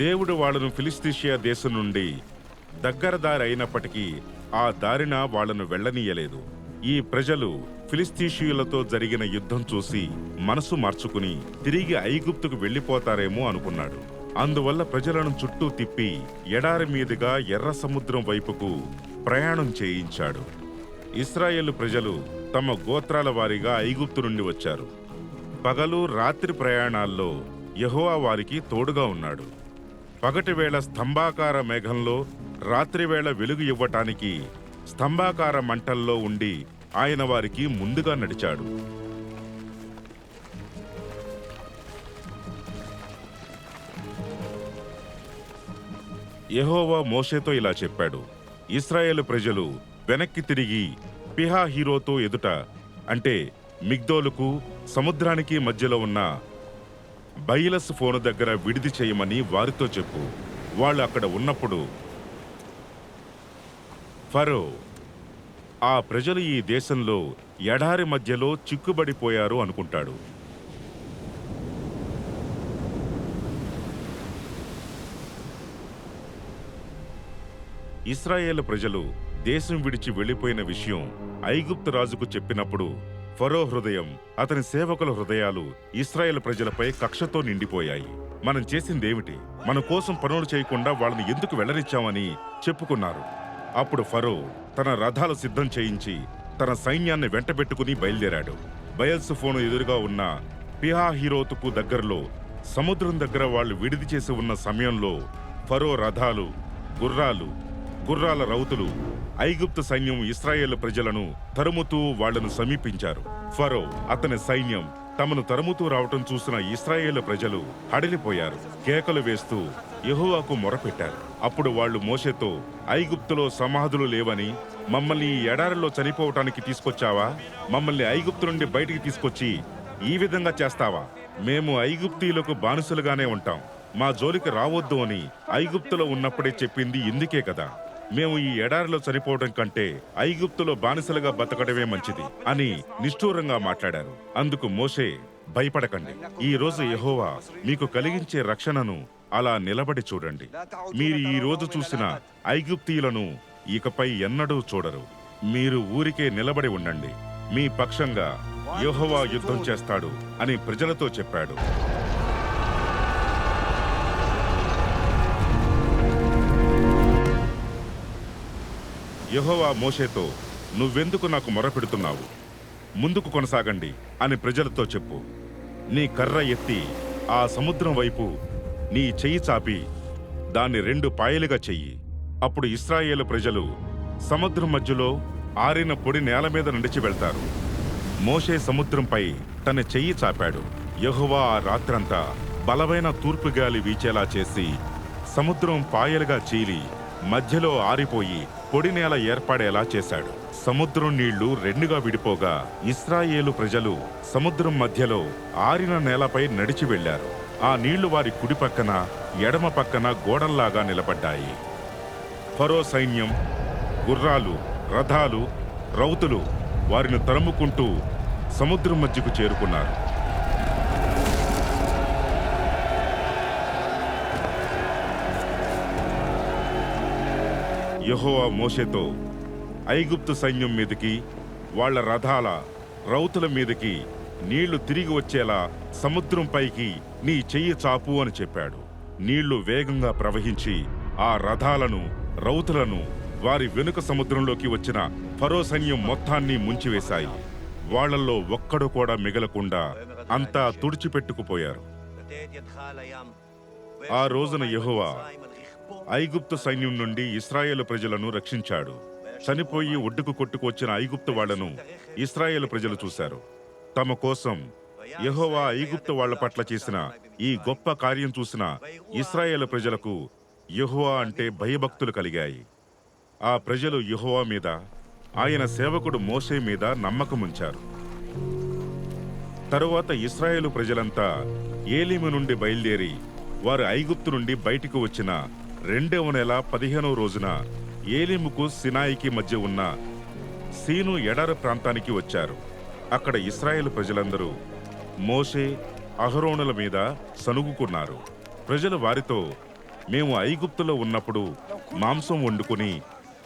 దేవుడు వాళ్ళను ఫిలిస్తీషియా దేశం నుండి దగ్గర దారి అయినప్పటికీ ఆ దారిన వాళ్ళను వెళ్ళనీయలేదు. ఈ ప్రజలు ఫిలిస్తీషియులతో జరిగిన యుద్ధం చూసి మనసు మార్చుకుని తిరిగి ఐగుప్తుకు వెళ్ళిపోతారేమో అనుకున్నాడు. అందువల్ల ప్రజలను చుట్టూ తిప్పి ఎడారి మీదుగా ఎర్ర సముద్రం వైపుకు ప్రయాణం చేయించాడు. ఇశ్రాయేలు ప్రజలు తమ గోత్రాల వారీగా ఐగుప్తు నుండి వచ్చారు. పగలు రాత్రి ప్రయాణాల్లో యెహోవా వారికి తోడుగా ఉన్నాడు. పగటివేళ స్తంభాకార మేఘంలో, రాత్రివేళ వెలుగు ఇవ్వటానికి స్తంభాకార మంటల్లో ఉండి ఆయన వారికి ముందుగా నడిచాడు. యెహోవా మోషేతో ఇలా చెప్పాడు: ఇశ్రాయేలు ప్రజలు వెనక్కి తిరిగి పిహాహీరోతు ఎదుట, అంటే మిగ్దోలుకు సముద్రానికి మధ్యలో ఉన్న బయలస్ ఫోను దగ్గర విడిది చేయమని వారితో చెప్పు. వాళ్ళు అక్కడ ఉన్నప్పుడు ఫరో ఆ ప్రజలు ఈ దేశంలో ఎడారి మధ్యలో చిక్కుబడిపోయారు అనుకుంటాడు. ఇశ్రాయేలు ప్రజలు దేశం విడిచి వెళ్లిపోయిన విషయం ఐగుప్తు రాజుకు చెప్పినప్పుడు ఫరో హృదయం, అతని సేవకుల హృదయాలు ఇశ్రాయేలు ప్రజలపై కక్షతో నిండిపోయాయి. మనం చేసిందేమిటి? మన కోసం పనులు చేయకుండా వాళ్ళని ఎందుకు వెళ్లనిచ్చామని చెప్పుకున్నారు. అప్పుడు ఫరో తన రథాలు సిద్ధం చేయించి తన సైన్యాన్ని వెంటబెట్టుకుని బయలుదేరాడు. బయల్సుఫోను ఎదురుగా ఉన్న పిహాహీరోతుకు దగ్గరలో సముద్రం దగ్గర వాళ్ళు విడిది చేసి ఉన్న సమయంలో ఫరో రథాలు, గుర్రాల రౌతులు, ఐగుప్తు సైన్యం ఇశ్రాయేలు ప్రజలను తరుముతూ వాళ్లను సమీపించారు. ఫరో, అతని సైన్యం తమను తరుముతూ రావటం చూసిన ఇశ్రాయేలు ప్రజలు హడలిపోయారు. కేకలు వేస్తూ యెహోవాకు మొరపెట్టారు. అప్పుడు వాళ్ళు మోషేతో, ఐగుప్తులో సమాధులు లేవని మమ్మల్ని ఈ ఎడారిలో చనిపోవటానికి తీసుకొచ్చావా? మమ్మల్ని ఐగుప్తు నుండి బయటికి తీసుకొచ్చి ఈ విధంగా చేస్తావా? మేము ఐగుప్తీయులకు బానిసలుగానే ఉంటాం. మా జోలికి రావద్దు అని ఐగుప్తులో ఉన్నప్పుడే చెప్పింది ఇందుకే కదా. మేము ఈ ఎడారిలో చనిపోవడం కంటే ఐగుప్తులో బానిసలుగా బతకడమే మంచిది అని నిష్ఠూరంగా మాట్లాడారు. అందుకు మోషే, భయపడకండి. ఈ రోజు యెహోవా మీకు కలిగించే రక్షణను అలా నిలబడి చూడండి. మీరు ఈ రోజు చూసిన ఐగుప్తీయులను ఇకపై ఎన్నడూ చూడరు. మీరు ఊరికే నిలబడి ఉండండి. మీ పక్షంగా యెహోవా యుద్ధం చేస్తాడు అని ప్రజలతో చెప్పాడు. యెహోవా మోషేతో, నువ్వెందుకు నాకు మొరపెడుతున్నావు? ముందుకు కొనసాగండి అని ప్రజలతో చెప్పు. నీ కర్ర ఎత్తి ఆ సముద్రం వైపు నీ చెయ్యి చాపి దాన్ని 2 పాయలుగా చెయ్యి. అప్పుడు ఇశ్రాయేలు ప్రజలు సముద్రం మధ్యలో ఆరిన పొడి నేల మీద నడిచి వెళ్తారు. మోషే సముద్రంపై తన చెయ్యి చాపాడు. యెహోవా ఆ రాత్రంతా బలమైన తూర్పు గాలి వీచేలా చేసి సముద్రం పాయలుగా చీలి మధ్యలో ఆరిపోయి పొడి నేల ఏర్పడేలా చేశాడు. సముద్రం నీళ్లు 2గా విడిపోగా ఇశ్రాయేలు ప్రజలు సముద్రం మధ్యలో ఆరిన నేలపై నడిచి వెళ్లారు. ఆ నీళ్లు వారి కుడి పక్కన, ఎడమ పక్కన గోడల్లాగా నిలబడ్డాయి. ఫరో సైన్యం, గుర్రాలు, రథాలు, రౌతులు వారిని తరుముకుంటూ సముద్రం మధ్యకు చేరుకున్నారు. యెహోవా మోషేతో, ఐగుప్తు సైన్యం మీదకి, వాళ్ల రథాల, రౌతుల మీదకి నీళ్లు తిరిగి వచ్చేలా సముద్రం పైకి నీ చెయ్యి చాపు అని చెప్పాడు. నీళ్లు వేగంగా ప్రవహించి ఆ రథాలను, రౌతులను వారి వెనుక సముద్రంలోకి వచ్చిన ఫరో సైన్యం మొత్తాన్ని ముంచివేశాయి. వాళ్లల్లో ఒక్కడు కూడా మిగలకుండా అంతా తుడిచిపెట్టుకుపోయారు. ఆ రోజున యెహోవా ఐగుప్తు సైన్యం నుండి ఇశ్రాయేలు ప్రజలను రక్షించాడు. చనిపోయి ఒడ్డుకు కొట్టుకొచ్చిన ఐగుప్తు వాళ్లను ఇశ్రాయేలు ప్రజలు చూశారు. తమ కోసం యెహోవా ఐగుప్తు వాళ్ల పట్ల చేసిన ఈ గొప్ప కార్యం చూసిన ఇశ్రాయేలు ప్రజలకు యెహోవా అంటే భయభక్తులు కలిగాయి. ఆ ప్రజలు యెహోవా మీద, ఆయన సేవకుడు మోషే మీద నమ్మకముంచారు. తరువాత ఇశ్రాయేలు ప్రజలంతా ఏలీము నుండి బయలుదేరి వారు ఐగుప్తు నుండి బయటికి వచ్చిన 2వ నెల 15వ రోజున ఏలీముకు సినాయికి మధ్య ఉన్న సీను ఎడారి ప్రాంతానికి వచ్చారు. అక్కడ ఇశ్రాయేలు ప్రజలందరూ మోషే అహరోనుల మీద సనుగుకున్నారు. ప్రజలు వారితో, మేము ఐగుప్తులో ఉన్నప్పుడు మాంసం వండుకుని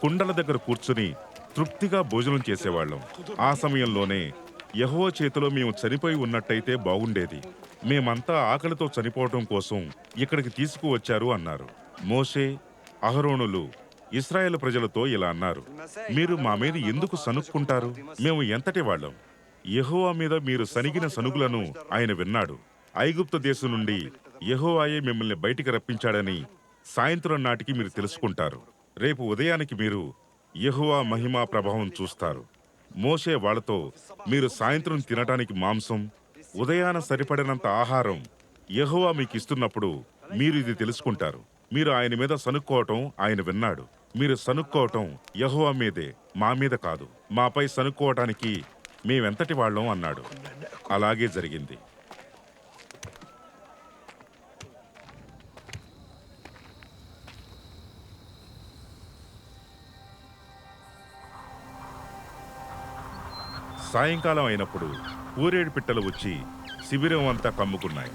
కుండల దగ్గర కూర్చుని తృప్తిగా భోజనం చేసేవాళ్ళం. ఆ సమయంలోనే యెహోవా చేతిలో మేము చనిపోయి ఉన్నట్టయితే బాగుండేది. మేమంతా ఆకలితో చనిపోవటం కోసం ఇక్కడికి తీసుకువచ్చారు అన్నారు. మోషే అహరోనులు ఇశ్రాయేలు ప్రజలతో ఇలా అన్నారు, మీరు మా మీద ఎందుకు సనుక్కుంటారు? మేము ఎంతటి వాళ్ళం? యెహోవా మీద మీరు సనిగిన సనుగులను ఆయన విన్నాడు. ఐగుప్తు దేశం నుండి యెహోవాయే మిమ్మల్ని బయటికి రప్పించాడని సాయంత్రం నాటికి మీరు తెలుసుకుంటారు. రేపు ఉదయానికి మీరు యెహోవా మహిమా ప్రభావం చూస్తారు. మోషే వాళ్ళతో, మీరు సాయంత్రం తినటానికి మాంసం, ఉదయాన సరిపడినంత ఆహారం యెహోవా మీకు ఇస్తున్నప్పుడు మీరు ఇది తెలుసుకుంటారు. మీరు ఆయన మీద సనుక్కోవటం ఆయన విన్నాడు. మీరు సనుక్కోవటం యెహోవా మీదే, మా మీద కాదు. మాపై సనుక్కోవటానికి మేమెంతటి వాళ్ళం అన్నాడు. అలాగే జరిగింది. సాయంకాలం అయినప్పుడు ఊరేడు పిట్టలు వచ్చి శిబిరం అంతా కమ్ముకున్నాయి.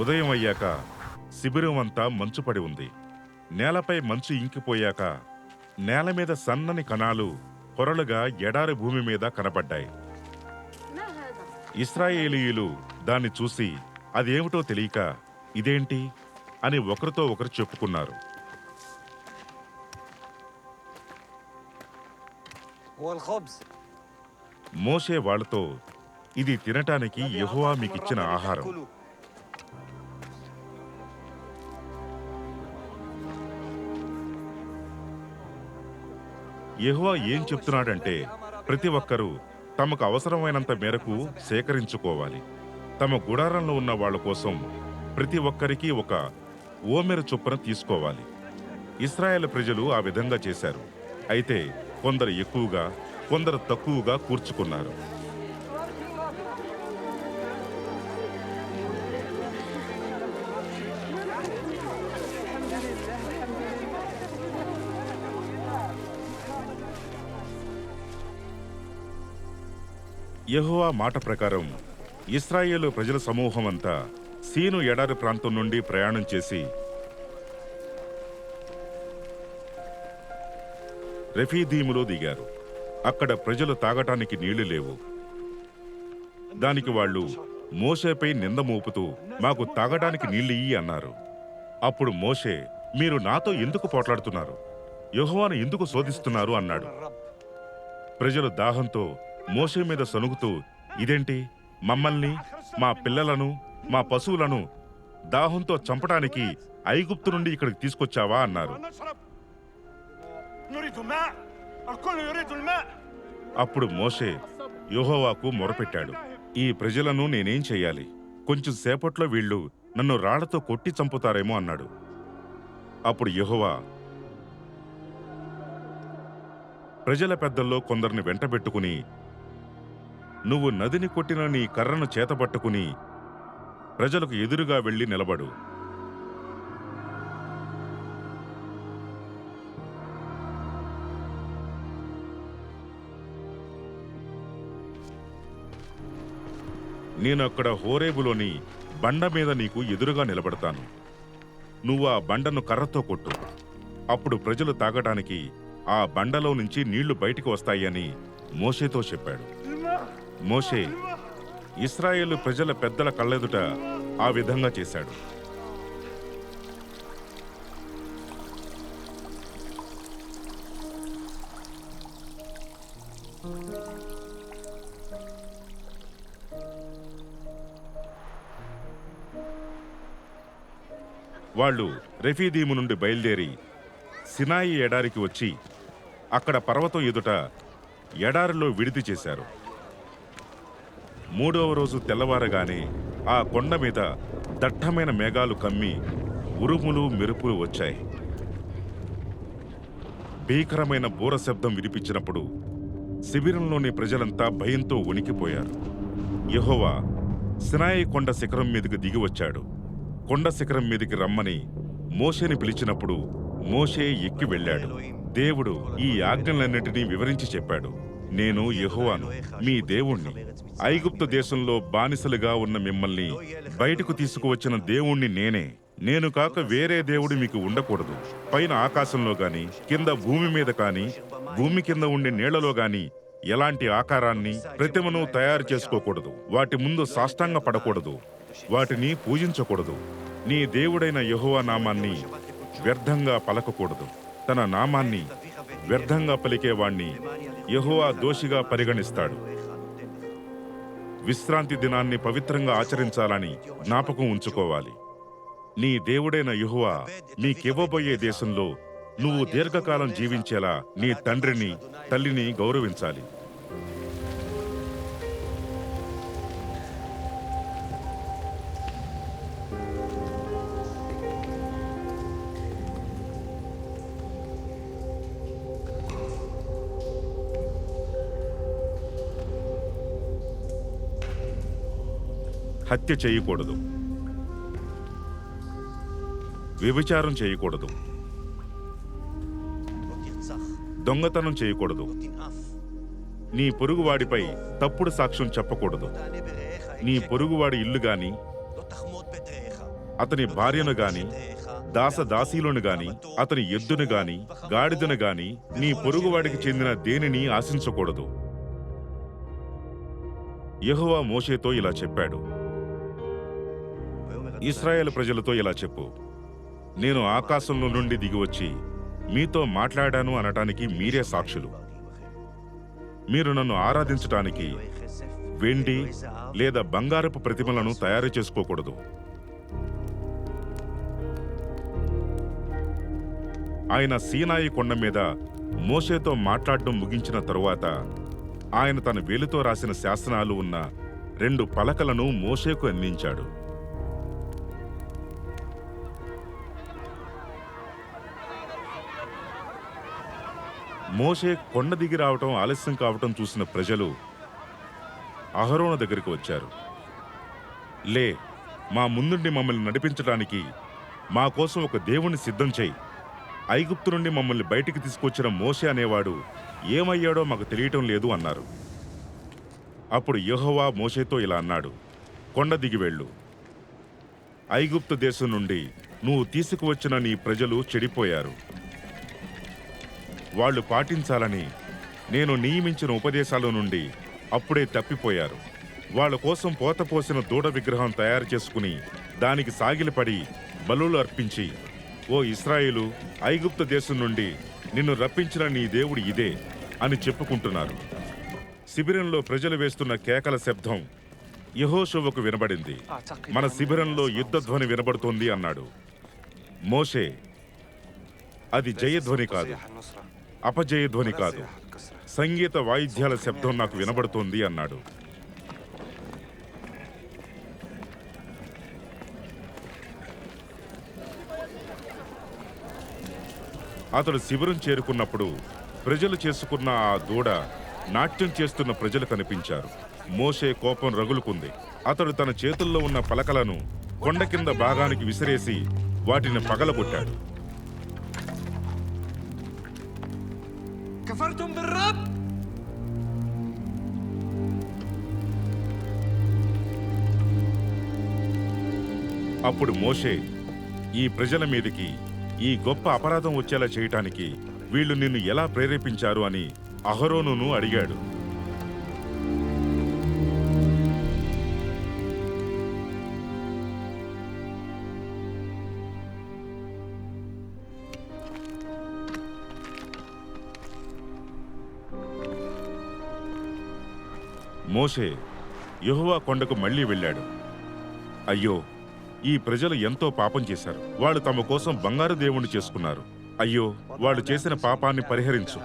ఉదయం అయ్యాక శిబిరం అంతా మంచు పడి ఉంది. నేలపై మంచు ఇంకిపోయాక నేల మీద సన్నని కణాలు పొరలుగా ఎడారి భూమి మీద కనబడ్డాయి. ఇశ్రాయేలీయులు దాన్ని చూసి అదేమిటో తెలియక, ఇదేంటి అని ఒకరితో ఒకరు చెప్పుకున్నారు. మోషే వాళ్ళతో, ఇది తినటానికి యెహోవా మీకిచ్చిన ఆహారం. యెహోవా ఏం చెప్తున్నాడంటే, ప్రతి ఒక్కరూ తమకు అవసరమైనంత మేరకు సేకరించుకోవాలి. తమ గుడారంలో ఉన్న వాళ్ళ కోసం ప్రతి ఒక్కరికి ఒక ఓమెర చొప్పున తీసుకోవాలి. ఇశ్రాయేలు ప్రజలు ఆ విధంగా చేశారు. అయితే కొందరు ఎక్కువగా, కొందరు తక్కువగా కూర్చుకున్నారు. యెహోవా మాట ప్రకారం ఇశ్రాయేలు ప్రజల సమూహమంతా సీను ఎడారి ప్రాంతం నుండి ప్రయాణం చేసి రెఫీదీములో దిగారు. అక్కడ ప్రజలు తాగటానికి నీళ్లు లేవు. దానికి వాళ్ళు మోషేపై నింద మోపుతూ, మాకు తాగడానికి నీళ్ళియ్యి అన్నారు. అప్పుడు మోషే, మీరు నాతో ఎందుకు పోట్లాడుతున్నారు? యెహోవాను ఎందుకు శోధిస్తున్నారు అన్నాడు. ప్రజలు దాహంతో మోషే మీద సనుగుతూ, ఇదేంటి, మమ్మల్ని, మా పిల్లలను, మా పశువులను దాహంతో చంపటానికి ఐగుప్తు నుండి ఇక్కడికి తీసుకొచ్చావా అన్నారు. అప్పుడు మోషే యెహోవాకు మొరపెట్టాడు, ఈ ప్రజలను నేనేం చెయ్యాలి? కొంచెం సేపట్లో వీళ్ళు నన్ను రాళ్లతో కొట్టి చంపుతారేమో అన్నాడు. అప్పుడు యెహోవా ప్రజల పెద్దల్లో కొందరిని వెంటబెట్టుకుని, నువ్వు నదిని కొట్టిన నీ కర్రను చేతపట్టుకుని ప్రజలకు ఎదురుగా వెళ్లి నిలబడు. నేనక్కడ హోరేబులోని బండ మీద నీకు ఎదురుగా నిలబడతాను. నువ్వు ఆ బండను కర్రతో కొట్టు. అప్పుడు ప్రజలు తాగటానికి ఆ బండలో నుంచి నీళ్లు బయటికి వస్తాయని మోషేతో చెప్పాడు. మోషే ఇశ్రాయేలు ప్రజల పెద్దల కళ్ళెదుట ఆ విధంగా చేశాడు. వాళ్ళు రెఫీదీము నుండి బయలుదేరి సినాయి ఎడారికి వచ్చి అక్కడ పర్వతం ఎదుట ఎడారిలో విడిది చేశారు. 3వ రోజు తెల్లవారగానే ఆ కొండ మీద దట్టమైన మేఘాలు కమ్మి ఉరుములు మెరుపులు వచ్చాయి. భీకరమైన బూర శబ్దం వినిపించినప్పుడు శిబిరంలోని ప్రజలంతా భయంతో వణికిపోయారు. యెహోవా సినాయి కొండ శిఖరం మీదకి దిగివచ్చాడు. కొండ శిఖరం మీదకి రమ్మని మోషేని పిలిచినప్పుడు మోషే ఎక్కి వెళ్ళాడు. దేవుడు ఈ ఆజ్ఞలన్నింటినీ వివరించి చెప్పాడు. నేను యెహోవాను, మీ దేవుణ్ణి. ఐగుప్తు దేశంలో బానిసలుగా ఉన్న మిమ్మల్ని బయటకు తీసుకువచ్చిన దేవుణ్ణి నేనే. నేను కాక వేరే దేవుడు మీకు ఉండకూడదు. పైన ఆకాశంలో గాని, కింద భూమి మీద కాని, భూమి కింద ఉండే నీళ్లలో గాని ఎలాంటి ఆకారాన్ని, ప్రతిమను తయారు చేసుకోకూడదు. వాటి ముందు సాష్టాంగ పడకూడదు. వాటిని పూజించకూడదు. నీ దేవుడైన యెహోవా నామాన్ని వ్యర్థంగా పలకకూడదు. తన నామాన్ని వ్యర్థంగా పలికేవాణ్ణి యెహోవా దోషిగా పరిగణిస్తాడు. విశ్రాంతి దినాన్ని పవిత్రంగా ఆచరించాలని జ్ఞాపకం ఉంచుకోవాలి. నీ దేవుడైన యెహోవా నీకివ్వబోయే దేశంలో నువ్వు దీర్ఘకాలం జీవించేలా నీ తండ్రిని, తల్లిని గౌరవించాలి. హత్య చేయకూడదు. వ్యభిచారం చేయకూడదు. దొంగతనం చేయకూడదు. నీ పొరుగువాడిపై తప్పుడు సాక్ష్యం చెప్పకూడదు. నీ పొరుగువాడి ఇల్లు గాని, అతని భార్యను గాని, దాసదాసీలను గాని, అతని ఎద్దును గాని, గాడిదను గాని, నీ పొరుగువాడికి చెందిన దేనిని ఆశించకూడదు. యెహోవా మోషేతో ఇలా చెప్పాడు. ఇశ్రాయేలు ప్రజలతో ఇలా చెప్పు. నేను ఆకాశంలో నుండి దిగివచ్చి మీతో మాట్లాడాను అనటానికి మీరే సాక్షులు. మీరు నన్ను ఆరాధించటానికి వెండి లేదా బంగారపు ప్రతిమలను తయారు చేసుకోకూడదు. ఆయన సీనాయి కొండ మీద మోషేతో మాట్లాడడం ముగించిన తరువాత ఆయన తన వేలితో రాసిన శాసనాలు ఉన్న 2 పలకలను మోషేకు అందించాడు. మోషే కొండ దిగి రావటం ఆలస్యం కావటం చూసిన ప్రజలు అహరోను దగ్గరికి వచ్చారు. లే, మా ముందుండి మమ్మల్ని నడిపించడానికి మా కోసం ఒక దేవుణ్ణి సిద్ధం చేయి. ఐగుప్తు నుండి మమ్మల్ని బయటికి తీసుకొచ్చిన మోషే అనేవాడు ఏమయ్యాడో మాకు తెలియటం లేదు అన్నారు. అప్పుడు యెహోవా మోషేతో ఇలా అన్నాడు. కొండ దిగి వెళ్ళు. ఐగుప్తు దేశం నుండి నువ్వు తీసుకువచ్చిన నీ ప్రజలు చెడిపోయారు. వాళ్ళు పాటించాలని నేను నియమించిన ఉపదేశాల నుండి అప్పుడే తప్పిపోయారు. వాళ్ళ కోసం పోతపోసిన దూడ విగ్రహం తయారు చేసుకుని దానికి సాగిలపడి బలులు అర్పించి, ఓ ఇశ్రాయేలు, ఐగుప్తు దేశం నుండి నిన్ను రప్పించిన నీ దేవుడు ఇదే అని చెప్పుకుంటున్నారు. శిబిరంలో ప్రజలు వేస్తున్న కేకల శబ్దం యెహోషువకు వినబడింది. మన శిబిరంలో యుద్ధధ్వని వినబడుతోంది అన్నాడు. మోషే, అది జయధ్వని కాదు, అపజయధ్వని కాదు, సంగీత వాయిద్యాల శబ్దం నాకు వినబడుతోంది అన్నాడు. అతడు శిబిరం చేరుకున్నప్పుడు ప్రజలు చేసుకున్న ఆ దూడ నాట్యం చేస్తున్న ప్రజలు కనిపించారు. మోషే కోపం రగులుకుంది. అతడు తన చేతుల్లో ఉన్న పలకలను కొండ కింద భాగానికి విసిరేసి వాటిని పగలగొట్టాడు. అప్పుడు మోషే, ఈ ప్రజల మీదకి ఈ గొప్ప అపరాధం వచ్చేలా చేయటానికి వీళ్ళు నిన్ను ఎలా ప్రేరేపించారు అని అహరోనును అడిగాడు. మోషే యెహోవా కొండకు మళ్లీ వెళ్ళాడు. అయ్యో, ఈ ప్రజలు ఎంతో పాపం చేశారు. వాళ్ళు తమ కోసం బంగారు దేవుణ్ణి చేసుకున్నారు. అయ్యో, వాళ్ళు చేసిన పాపాన్ని పరిహరించు.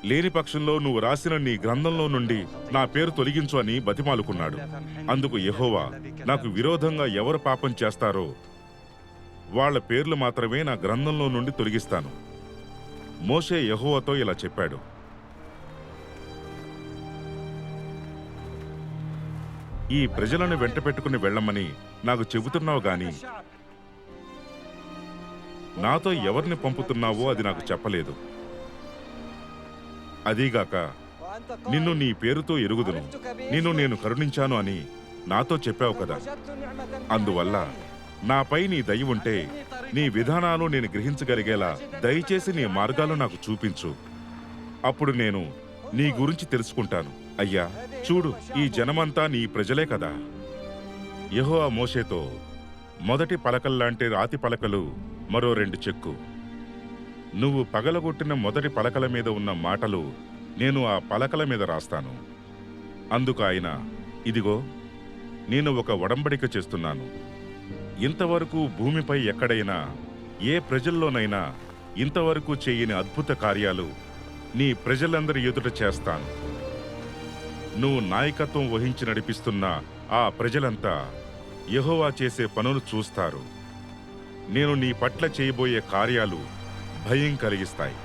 లేని పక్షంలో నువ్వు రాసిన నీ గ్రంథంలో నుండి నా పేరు తొలగించు అని బతిమాలుకున్నాడు. అందుకు యెహోవా, నాకు విరోధంగా ఎవరు పాపం చేస్తారో వాళ్ల పేర్లు మాత్రమే నా గ్రంథంలో నుండి తొలగిస్తాను. మోషే యెహోవాతో ఇలా చెప్పాడు. ఈ ప్రజలను వెంట పెట్టుకుని వెళ్ళమని నాకు చెబుతున్నావు గాని నాతో ఎవరిని పంపుతున్నావో అది నాకు చెప్పలేదు. అదీగాక నిన్ను నీ పేరుతో ఎరుగుదును, నిన్ను నేను కరుణించాను అని నాతో చెప్పావు కదా. అందువల్ల నాపై నీ దయ ఉంటే నీ విధానాలు నేను గ్రహించగలిగేలా దయచేసి నీ మార్గాలు నాకు చూపించు. అప్పుడు నేను నీ గురించి తెలుసుకుంటాను. అయ్యా చూడు, ఈ జనమంతా నీ ప్రజలే కదా. యెహోవా మోషేతో, మొదటి పలకల్లాంటి రాతి పలకలు మరో 2 చెక్కు. నువ్వు పగలగొట్టిన మొదటి పలకల మీద ఉన్న మాటలు నేను ఆ పలకల మీద రాస్తాను. అందుకు ఆయన, ఇదిగో నేను ఒక ఒడంబడిక చేస్తున్నాను. ఇంతవరకు భూమిపై ఎక్కడైనా ఏ ప్రజల్లోనైనా ఇంతవరకు చేయని అద్భుత కార్యాలు నీ ప్రజలందరి ఎదుట చేస్తాను. నువ్వు నాయకత్వం వహించి నడిపిస్తున్న ఆ ప్రజలంతా యెహోవా చేసే పనులు చూస్తారు. నేను నీ పట్ల చేయబోయే కార్యాలు భయం కలిగిస్తాయి.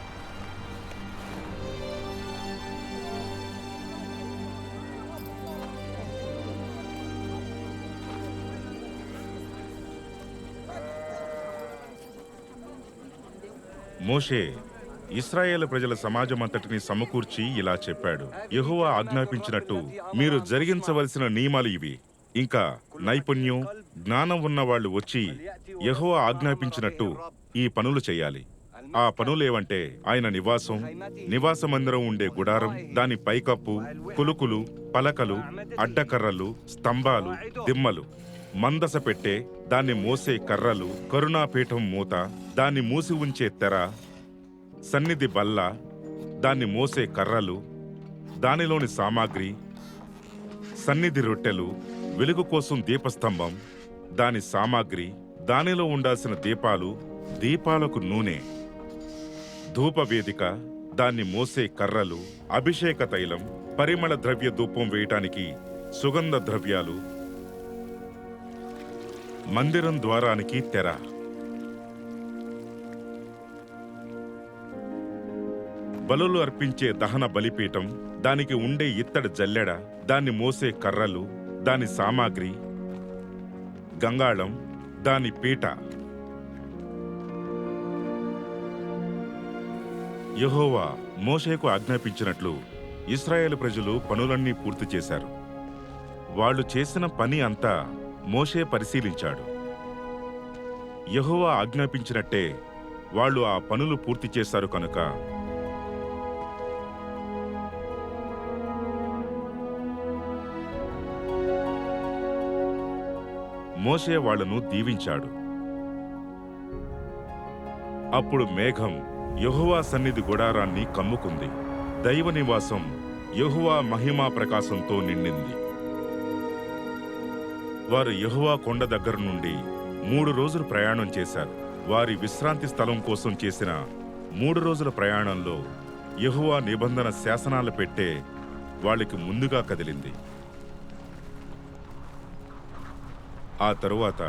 మోషే ఇశ్రాయేలు ప్రజల సమాజమంతటిని సమకూర్చి ఇలా చెప్పాడు. యెహోవా ఆజ్ఞాపించినట్టు మీరు జరిగించవలసిన నియమాలు ఇవి. ఇంకా నైపుణ్యం, జ్ఞానం ఉన్న వాళ్ళు వచ్చి యెహోవా ఆజ్ఞాపించినట్టు ఈ పనులు చేయాలి. ఆ పనులేవంటే ఆయన నివాస మందిరం ఉండే గుడారం, దాని పైకప్పు, కులుకులు, పలకలు, అడ్డకర్రలు, స్తంభాలు, దిమ్మలు, మందస పెట్టె, దాన్ని మోసే కర్రలు, కరుణాపీఠం మూత, దాన్ని మూసి ఉంచే తెర, సన్నిధి బల్ల, దాన్ని మోసే కర్రలు, దానిలోని సామాగ్రి, సన్నిధి రొట్టెలు, వెలుగు కోసం దీపస్తంభం, దాని సామాగ్రి, దానిలో ఉండాల్సిన దీపాలు, దీపాలకు నూనె, ధూపవేదిక, దాన్ని మోసే కర్రలు, అభిషేక తైలం, పరిమళ ద్రవ్య ధూపం వేయటానికి సుగంధ ద్రవ్యాలు, మందిరం ద్వారానికి తెర, బలులు అర్పించే దహన బలిపీఠం, దానికి ఉండే ఇత్తడి జల్లెడ, దాన్ని మోసే కర్రలు, దాని సామాగ్రి, గంగాళం, దాని పీట. యెహోవా మోషేకు ఆజ్ఞాపించినట్లు ఇశ్రాయేలు ప్రజలు పనులన్నీ పూర్తి చేశారు. వాళ్ళు చేసిన పని అంతా మోషే పరిశీలించాడు. యెహోవా ఆజ్ఞాపించినట్టే వాళ్ళు ఆ పనులు పూర్తి చేశారు కనుక మోషే వాళ్లను దీవించాడు. అప్పుడు మేఘం యెహోవా సన్నిధి గుడారాన్ని కమ్ముకుంది. దైవ నివాసం యెహోవా మహిమా ప్రకాశంతో నిండింది. వారు యెహోవా కొండ దగ్గర నుండి 3 రోజులు ప్రయాణం చేశారు. వారి విశ్రాంతి స్థలం కోసం చేసిన 3 రోజుల ప్రయాణంలో యెహోవా నిబంధన శాసనాల పెట్టె వాళ్ళకి ముందుగా కదిలింది. ఆ తరువాత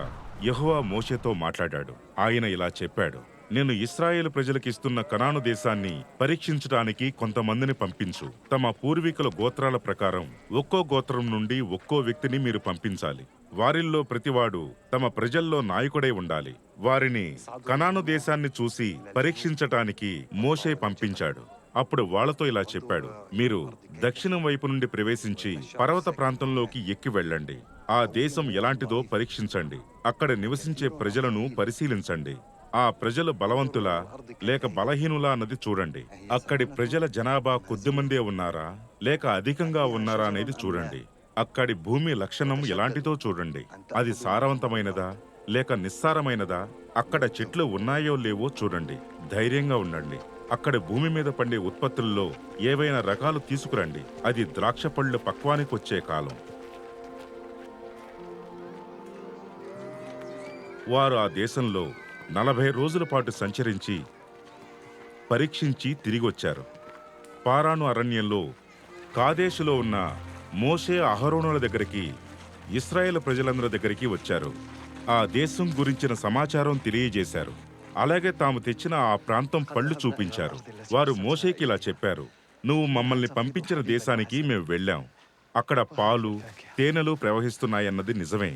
యెహోవా మోషేతో మాట్లాడాడు. ఆయన ఇలా చెప్పాడు, నేను ఇశ్రాయేలు ప్రజలకిస్తున్న కనాను దేశాన్ని పరీక్షించడానికి కొంతమందిని పంపించు. తమ పూర్వీకుల గోత్రాల ప్రకారం ఒక్కో గోత్రం నుండి ఒక్కో వ్యక్తిని మీరు పంపించాలి. వారిల్లో ప్రతివాడు తమ ప్రజల్లో నాయకుడై ఉండాలి. వారిని కనాను దేశాన్ని చూసి పరీక్షించటానికి మోషే పంపించాడు. అప్పుడు వాళ్లతో ఇలా చెప్పాడు, మీరు దక్షిణం వైపు నుండి ప్రవేశించి పర్వత ప్రాంతంలోకి ఎక్కి వెళ్ళండి. ఆ దేశం ఎలాంటిదో పరీక్షించండి. అక్కడ నివసించే ప్రజలను పరిశీలించండి. ఆ ప్రజలు బలవంతులా లేక బలహీనులా అన్నది చూడండి. అక్కడి ప్రజల జనాభా కొద్దిమందే ఉన్నారా లేక అధికంగా ఉన్నారా అనేది చూడండి. అక్కడి భూమి లక్షణం ఎలాంటిదో చూడండి. అది సారవంతమైనదా లేక నిస్సారమైనదా, అక్కడ చెట్లు ఉన్నాయో లేవో చూడండి. ధైర్యంగా ఉండండి. అక్కడ భూమి మీద పండే ఉత్పత్తుల్లో ఏవైనా రకాలు తీసుకురండి. అది ద్రాక్ష పళ్ళు పక్వానికొచ్చే కాలం. వారు ఆ దేశంలో 40 రోజుల పాటు సంచరించి పరీక్షించి తిరిగొచ్చారు. పారాను అరణ్యంలో కాదేశులో ఉన్న మోషే అహరోనుల దగ్గరికి ఇశ్రాయేలు ప్రజలందరి దగ్గరికి వచ్చారు. ఆ దేశం గురించిన సమాచారం తెలియజేశారు. అలాగే తాము తెచ్చిన ఆ ప్రాంతం పళ్ళు చూపించారు. వారు మోషేకి ఇలా చెప్పారు, నువ్వు మమ్మల్ని పంపించిన దేశానికి మేము వెళ్ళాం. అక్కడ పాలు తేనెలు ప్రవహిస్తున్నాయన్నది నిజమే.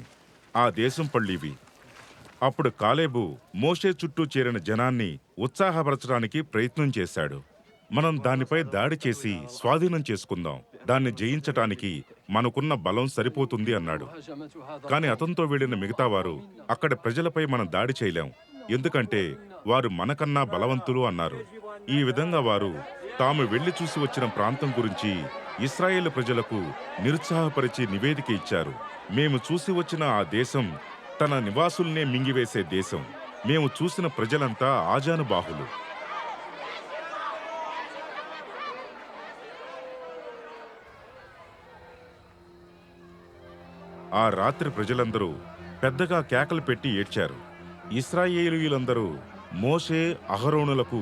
ఆ దేశం పళ్ళివి. అప్పుడు కాలేబు మోషే చుట్టూ చేరిన జనాన్ని ఉత్సాహపరచడానికి ప్రయత్నం చేశాడు. మనం దానిపై దాడి చేసి స్వాధీనం చేసుకుందాం, దాన్ని జయించటానికి మనకున్న బలం సరిపోతుంది అన్నాడు. కాని అతనితో వెళ్ళిన మిగతా వారు, అక్కడి ప్రజలపై మనం దాడి చేయలేం, ఎందుకంటే వారు మనకన్నా బలవంతులు అన్నారు. ఈ విధంగా వారు తాము వెళ్లి చూసి వచ్చిన ప్రాంతం గురించి ఇశ్రాయేలు ప్రజలకు నిరుత్సాహపరిచి నివేదిక ఇచ్చారు. మేము చూసి వచ్చిన ఆ దేశం తన నివాసుల్నే మింగివేసే దేశం. మేము చూసిన ప్రజలంతా ఆజానుబాహులు. ఆ రాత్రి ప్రజలందరూ పెద్దగా కేకలు పెట్టి ఏడ్చారు. ఇశ్రాయేలీయులందరూ మోషే అహరోనులకు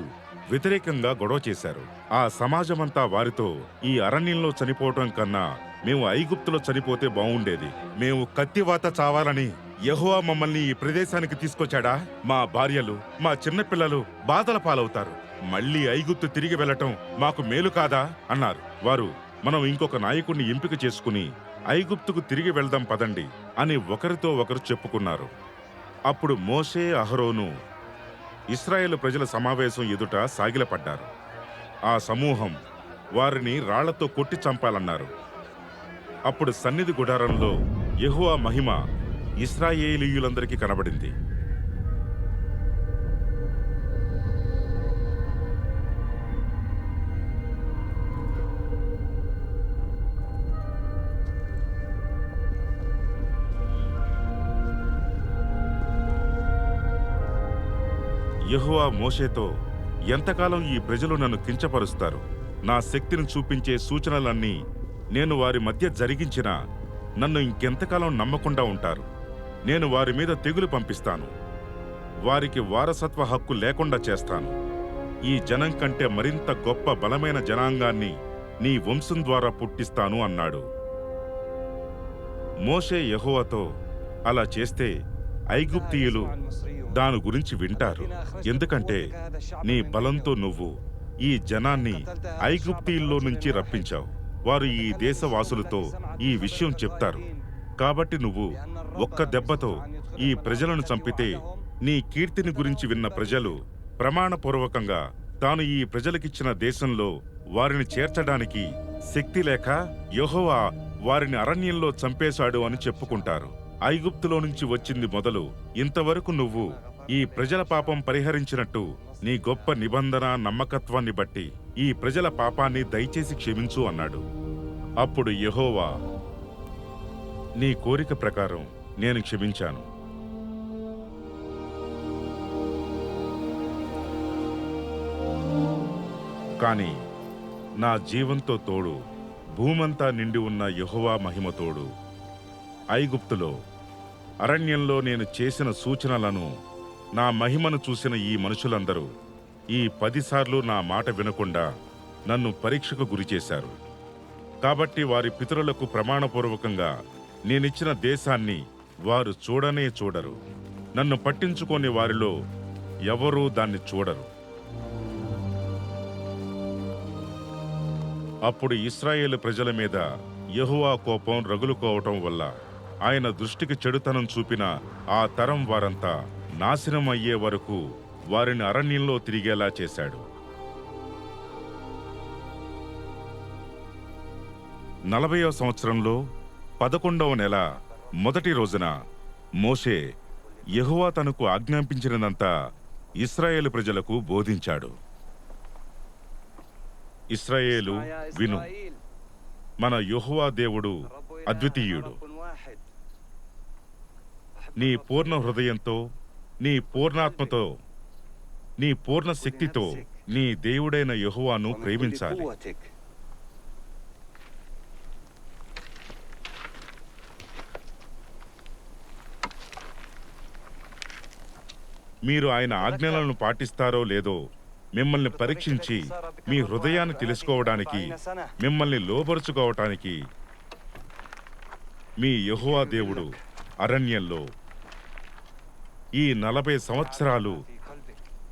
వ్యతిరేకంగా గొడవ చేశారు. ఆ సమాజమంతా వారితో, ఈ అరణ్యంలో చనిపోవటం కన్నా మేము ఐగుప్తులో చనిపోతే బావుండేది. మేము కత్తివాత చావాలని యెహోవా మమ్మల్ని ఈ ప్రదేశానికి తీసుకొచ్చాడా? మా భార్యలు, మా చిన్నపిల్లలు బాధల పాలవుతారు. మళ్ళీ ఐగుప్తు తిరిగి వెళ్ళటం మాకు మేలు కాదా అన్నారు. వారు, మనం ఇంకొక నాయకుణ్ణి ఎంపిక చేసుకుని ఐగుప్తుకు తిరిగి వెళ్దాం పదండి అని ఒకరితో ఒకరు చెప్పుకున్నారు. అప్పుడు మోషే అహరోను ఇశ్రాయేలు ప్రజల సమావేశం ఎదుట సాగిలపడ్డారు. ఆ సమూహం వారిని రాళ్లతో కొట్టి చంపాలన్నారు. అప్పుడు సన్నిధి గుడారంలో యెహోవా మహిమ ఇశ్రాయేలీయులందరికీ కనబడింది. యెహోవా మోషేతో, ఎంతకాలం ఈ ప్రజలు నన్ను కించపరుస్తారు? నా శక్తిని చూపించే సూచనలన్నీ నేను వారి మధ్య జరిగించినా నన్ను ఇంకెంతకాలం నమ్మకుండా ఉంటారు? నేను వారి మీద తెగులు పంపిస్తాను, వారికి వారసత్వ హక్కు లేకుండా చేస్తాను. ఈ జనం కంటే మరింత గొప్ప బలమైన జనాంగాన్ని నీ వంశం ద్వారా పుట్టిస్తాను అన్నాడు. మోషే యెహోవాతో, అలా చేస్తే ఐగుప్తీయులు దాని గురించి వింటారు, ఎందుకంటే నీ బలంతో నువ్వు ఈ జనాన్ని ఐగుప్తీయుల్లో నుంచి రప్పించావు. వారు ఈ దేశవాసులతో ఈ విషయం చెప్తారు. కాబట్టి నువ్వు ఒక్క దెబ్బతో ఈ ప్రజలను చంపితే నీ కీర్తిని గురించి విన్న ప్రజలు ప్రమాణపూర్వకంగా తాను ఈ ప్రజలకిచ్చిన దేశంలో వారిని చేర్చడానికి శక్తి లేక యెహోవా వారిని అరణ్యంలో చంపేశాడు అని చెప్పుకుంటారు. ఐగుప్తులో నుంచి వచ్చింది మొదలు ఇంతవరకు నువ్వు ఈ ప్రజల పాపం పరిహరించినట్టు నీ గొప్ప నిబంధన నమ్మకత్వాన్ని బట్టి ఈ ప్రజల పాపాన్ని దయచేసి క్షమించు అన్నాడు. అప్పుడు యెహోవా, నీ కోరిక ప్రకారం నేను క్షమించాను. కాని నా జీవంతో తోడు భూమంతా నిండి ఉన్న యెహోవా మహిమ తోడు ఐగుప్తులో అరణ్యంలో నేను చేసిన సూచనలను, నా మహిమను చూసిన ఈ మనుషులందరూ ఈ 10 సార్లు నా మాట వినకుండా నన్ను పరీక్షకు గురిచేశారు. కాబట్టి వారి పితరులకు ప్రమాణపూర్వకంగా నేనిచ్చిన దేశాన్ని వారు చూడనే చూడరు. నన్ను పట్టించుకోని వారిలో ఎవరూ దాన్ని చూడరు. అప్పుడు ఇశ్రాయేలు ప్రజల మీద యెహోవా కోపం రగులుకోవటం వల్ల ఆయన దృష్టికి చెడుతనం చూపిన ఆ తరం వారంతా నాశనం అయ్యే వరకు వారిని అరణ్యంలో తిరిగేలా చేశాడు. 40వ సంవత్సరంలో 11వ నెల మొదటి రోజున మోషే యెహోవా తనకు ఆజ్ఞాపించినదంతా ఇశ్రాయేలు ప్రజలకు బోధించాడు. ఇశ్రాయేలు విను, మన యెహోవా దేవుడు అద్వితీయుడు. నీ పూర్ణ హృదయంతో, నీ పూర్ణాత్మతో, నీ పూర్ణ శక్తితో నీ దేవుడైన యెహోవాను ప్రేమించాలి. మీరు ఆయన ఆజ్ఞలను పాటిస్తారో లేదో మిమ్మల్ని పరీక్షించి మీ హృదయాన్ని తెలుసుకోవడానికి, మిమ్మల్ని లోబరుచుకోవటానికి మీ యెహోవా దేవుడు అరణ్యంలో ఈ 40 సంవత్సరాలు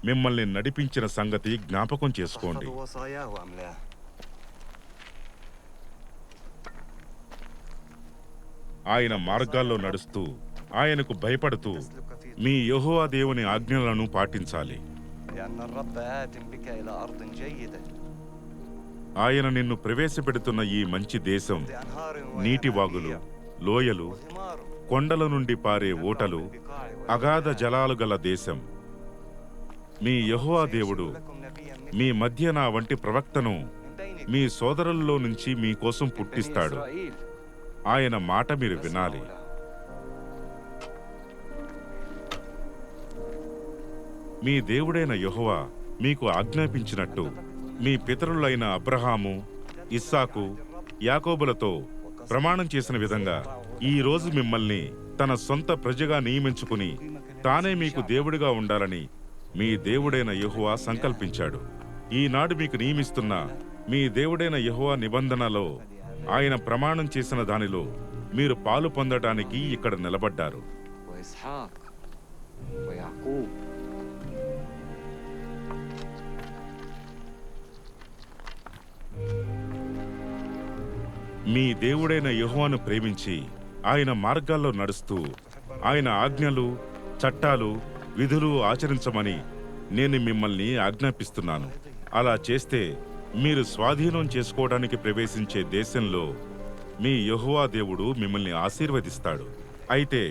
మిమ్మల్ని నడిపించిన సంగతి జ్ఞాపకం చేసుకోండి. ఆయన మార్గాల్లో నడుస్తూ ఆయనకు భయపడుతూ మీ యెహోవా దేవుని ఆజ్ఞలను పాటించాలి. لأن الرب آت بك إلى أرض جيدة ఆయన నిన్ను ప్రవేశపెడుతున్న ఈ మంచి దేశం أنهار నీటి వాగులు, లోయలు, وثمار కొండల నుండి పారే ఓటలు, అగాధ జలాలు గల దేశం. మీ యెహోవా దేవుడు لكم نبيا మీ మధ్య నా వంటి ప్రవక్తను من بينكم మీ సోదరుల్లో నుంచి మీకోసం بني పుట్టిస్తాడు. إسرائيل ఆయన మాట మీరు వినాలి. మీ దేవుడైన యెహోవా మీకు ఆజ్ఞాపించినట్టు మీ పితరులైన అబ్రహాము, ఇస్సాకు, యాకోబులతో ప్రమాణం చేసిన విధంగా ఈ రోజు మిమ్మల్ని తన సొంత ప్రజగా నియమించుకుని తానే మీకు దేవుడిగా ఉండాలని మీ దేవుడైన యెహోవా సంకల్పించాడు. ఈనాడు మీకు నియమిస్తున్న మీ దేవుడైన యెహోవా నిబంధనలో ఆయన ప్రమాణం చేసిన దానిలో మీరు పాలు పొందడానికి ఇక్కడ నిలబడ్డారు. وإسحاق ويعقوب మీ దేవుడైన యెహోవాను ప్రేమించి ఆయన మార్గాల్లో నడుస్తూ ఆయన ఆజ్ఞలు, చట్టాలు, విధులు ఆచరించమని నేను మిమ్మల్ని ఆజ్ఞాపిస్తున్నాను. అలా చేస్తే మీరు స్వాధీనం చేసుకోవడానికి ప్రవేశించే దేశంలో మీ యెహోవా దేవుడు మిమ్మల్ని ఆశీర్వదిస్తాడు. అయితే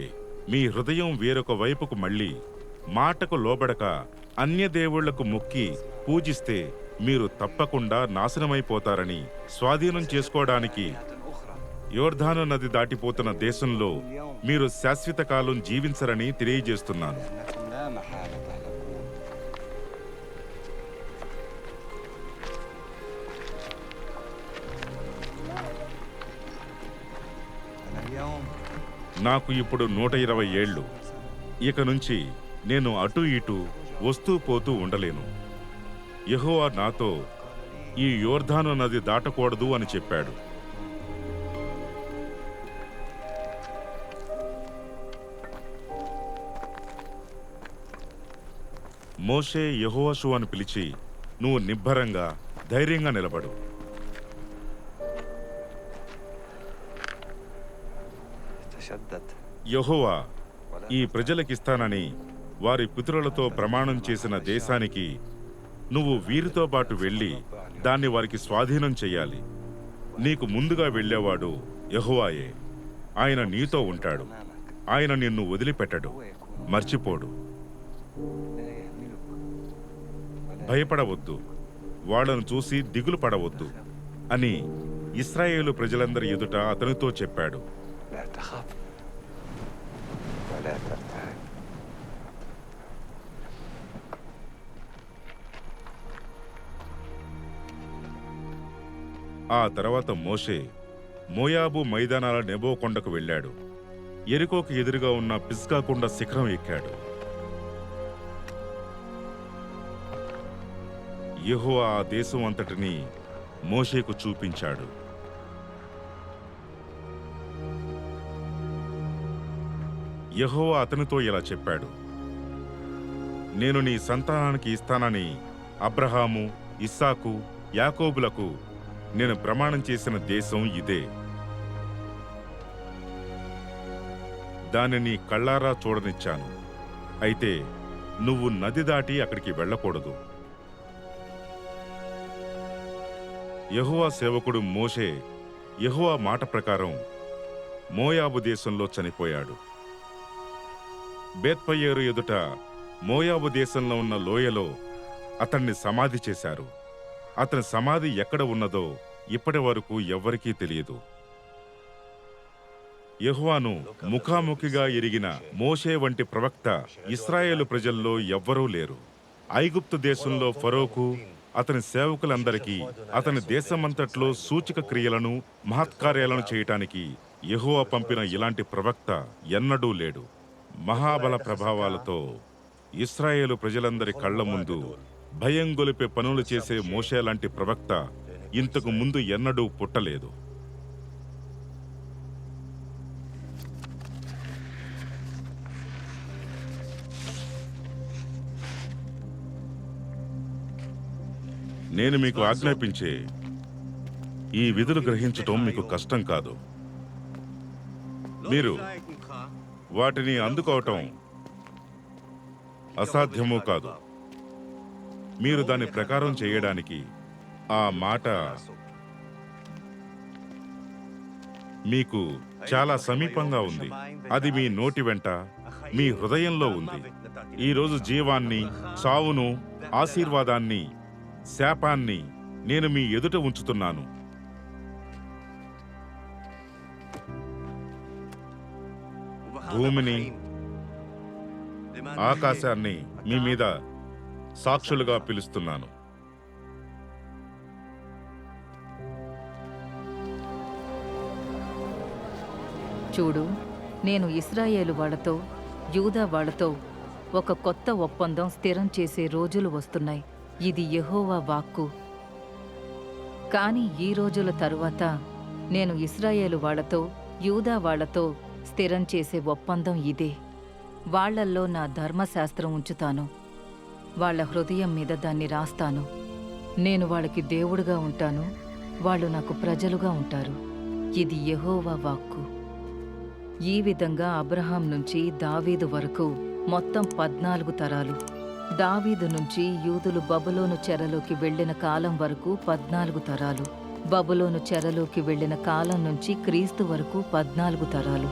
మీ హృదయం వేరొక వైపుకు మళ్ళీ మాటకు లోబడక అన్య దేవుళ్లకు మొక్కి పూజిస్తే మీరు తప్పకుండా నాశనమైపోతారని స్వాధీనం చేసుకోవడానికి أخرى యోర్దాను నది దాటిపోతున్న దేశంలో మీరు శాశ్వత కాలం జీవించరని తెలియజేస్తున్నాను. أنكم لا محالة تهلكون أنا اليوم నాకు ఇప్పుడు 120 ఏళ్ళు. ఇక నుంచి నేను అటు ఇటు వస్తూ పోతూ ఉండలేను. యెహోవా నాతో ఈ యోర్దాను నది దాటకూడదు అని చెప్పాడు. మోషే యెహోషువను పిలిచి, నువ్వు నిబ్బరంగా ధైర్యంగా నిలబడు. تشدد యెహోవా ఈ ప్రజలకిస్తానని వారి పితరులతో ప్రమాణం చేసిన దేశానికి నువ్వు వీరితో పాటు వెళ్ళి దాన్ని వారికి స్వాధీనం చెయ్యాలి. నీకు ముందుగా వెళ్ళేవాడు యెహోవాయే. ఆయన నీతో ఉంటాడు. ఆయన నిన్ను వదిలిపెట్టడు, మర్చిపోడు. لا يهملك భయపడవద్దు, వాళ్ళను చూసి దిగులు పడవద్దు అని ఇశ్రాయేలు ప్రజలందరి ఎదుట అతనితో చెప్పాడు. لا تخف ولا ترتعب ఆ తర్వాత మోషే మోయాబు మైదానాల నెబో కొండకు వెళ్ళాడు. యెరికోకు ఎదురుగా ఉన్న పిస్గా కొండ శిఖరం ఎక్కాడు. యెహోవా ఆ దేశం అంతటిని మోషేకు చూపించాడు. యెహోవా అతనితో ఇలా చెప్పాడు, నేను నీ సంతానానికి ఇస్తానని అబ్రహాము, ఇస్సాకు, యాకోబులకు నేను ప్రమాణం చేసిన దేశం ఇదే. దానిని కళ్ళారా చూడనిచ్చాను. అయితే నువ్వు నది దాటి అక్కడికి వెళ్ళకూడదు. యెహోవా సేవకుడు మోషే యెహోవా మాట ప్రకారం మోయాబు దేశంలో చనిపోయాడు. బేత్పయేరు ఎదుట మోయాబు దేశంలో ఉన్న లోయలో అతన్ని సమాధి చేశారు. అతని సమాధి ఎక్కడ ఉన్నదో ఇప్పటి వరకు ఎవ్వరికీ తెలియదు. యెహోవాను ముఖాముఖిగా ఎరిగిన మోషే వంటి ప్రవక్త ఇశ్రాయేలు ప్రజల్లో ఎవ్వరూ లేరు. ఐగుప్తు దేశంలో ఫరోకు, అతని సేవకులందరికీ అతని దేశమంతట్లో సూచక క్రియలను, మహత్కార్యాలను చేయటానికి యెహోవా పంపిన ఇలాంటి ప్రవక్త ఎన్నడూ లేడు. మహాబల ప్రభావాలతో ఇశ్రాయేలు ప్రజలందరి కళ్ల ముందు భయం గొలిపే పనులు చేసే మోషే లాంటి ప్రవక్త ఇంతకు ముందు ఎన్నడూ పుట్టలేదు. నేను మీకు ఆజ్ఞాపించే ఈ విధులు గ్రహించటం మీకు కష్టం కాదు. మీరు వాటిని అందుకోవటం అసాధ్యమూ కాదు. మీరు దాని ప్రకారం చేయడానికి ఆ మాట మీకు చాలా సమీపంగా ఉంది. అది మీ నోటి వెంట, మీ హృదయంలో ఉంది. ఈరోజు జీవాన్ని, చావును, ఆశీర్వాదాన్ని, శాపాన్ని నేను మీ ఎదుట ఉంచుతున్నాను. భూమిని, ఆకాశాన్ని మీ మీద సాక్షులుగా పిలుస్తున్నాను. చూడు, నేను ఇశ్రాయేలు వాళ్ళతో, యూదా వాళ్ళతో ఒక కొత్త ఒప్పందం స్థిరం చేసే రోజులు వస్తున్నాయి. ఇది యెహోవా వాక్కు. కాని ఈ రోజుల తరువాత నేను ఇశ్రాయేలు వాళ్ళతో, యూదా వాళ్ళతో స్థిరం చేసే ఒప్పందం ఇదే. వాళ్ళల్లో నా ధర్మశాస్త్రం ఉంచుతాను. వాళ్ళ హృదయం మీద దాన్ని రాస్తాను. నేను వాళ్ళకి దేవుడుగా ఉంటాను, వాళ్ళు నాకు ప్రజలుగా ఉంటారు. ఇది యెహోవా వాక్కు. ఈ విధంగా అబ్రహాం నుంచి దావీదు వరకు మొత్తం 14 తరాలు. దావీదు నుంచి యూదులు బబులోను చెరలోకి వెళ్ళిన కాలం వరకు 14 తరాలు. బబులోను చెరలోకి వెళ్ళిన కాలం నుంచి క్రీస్తు వరకు 14 తరాలు.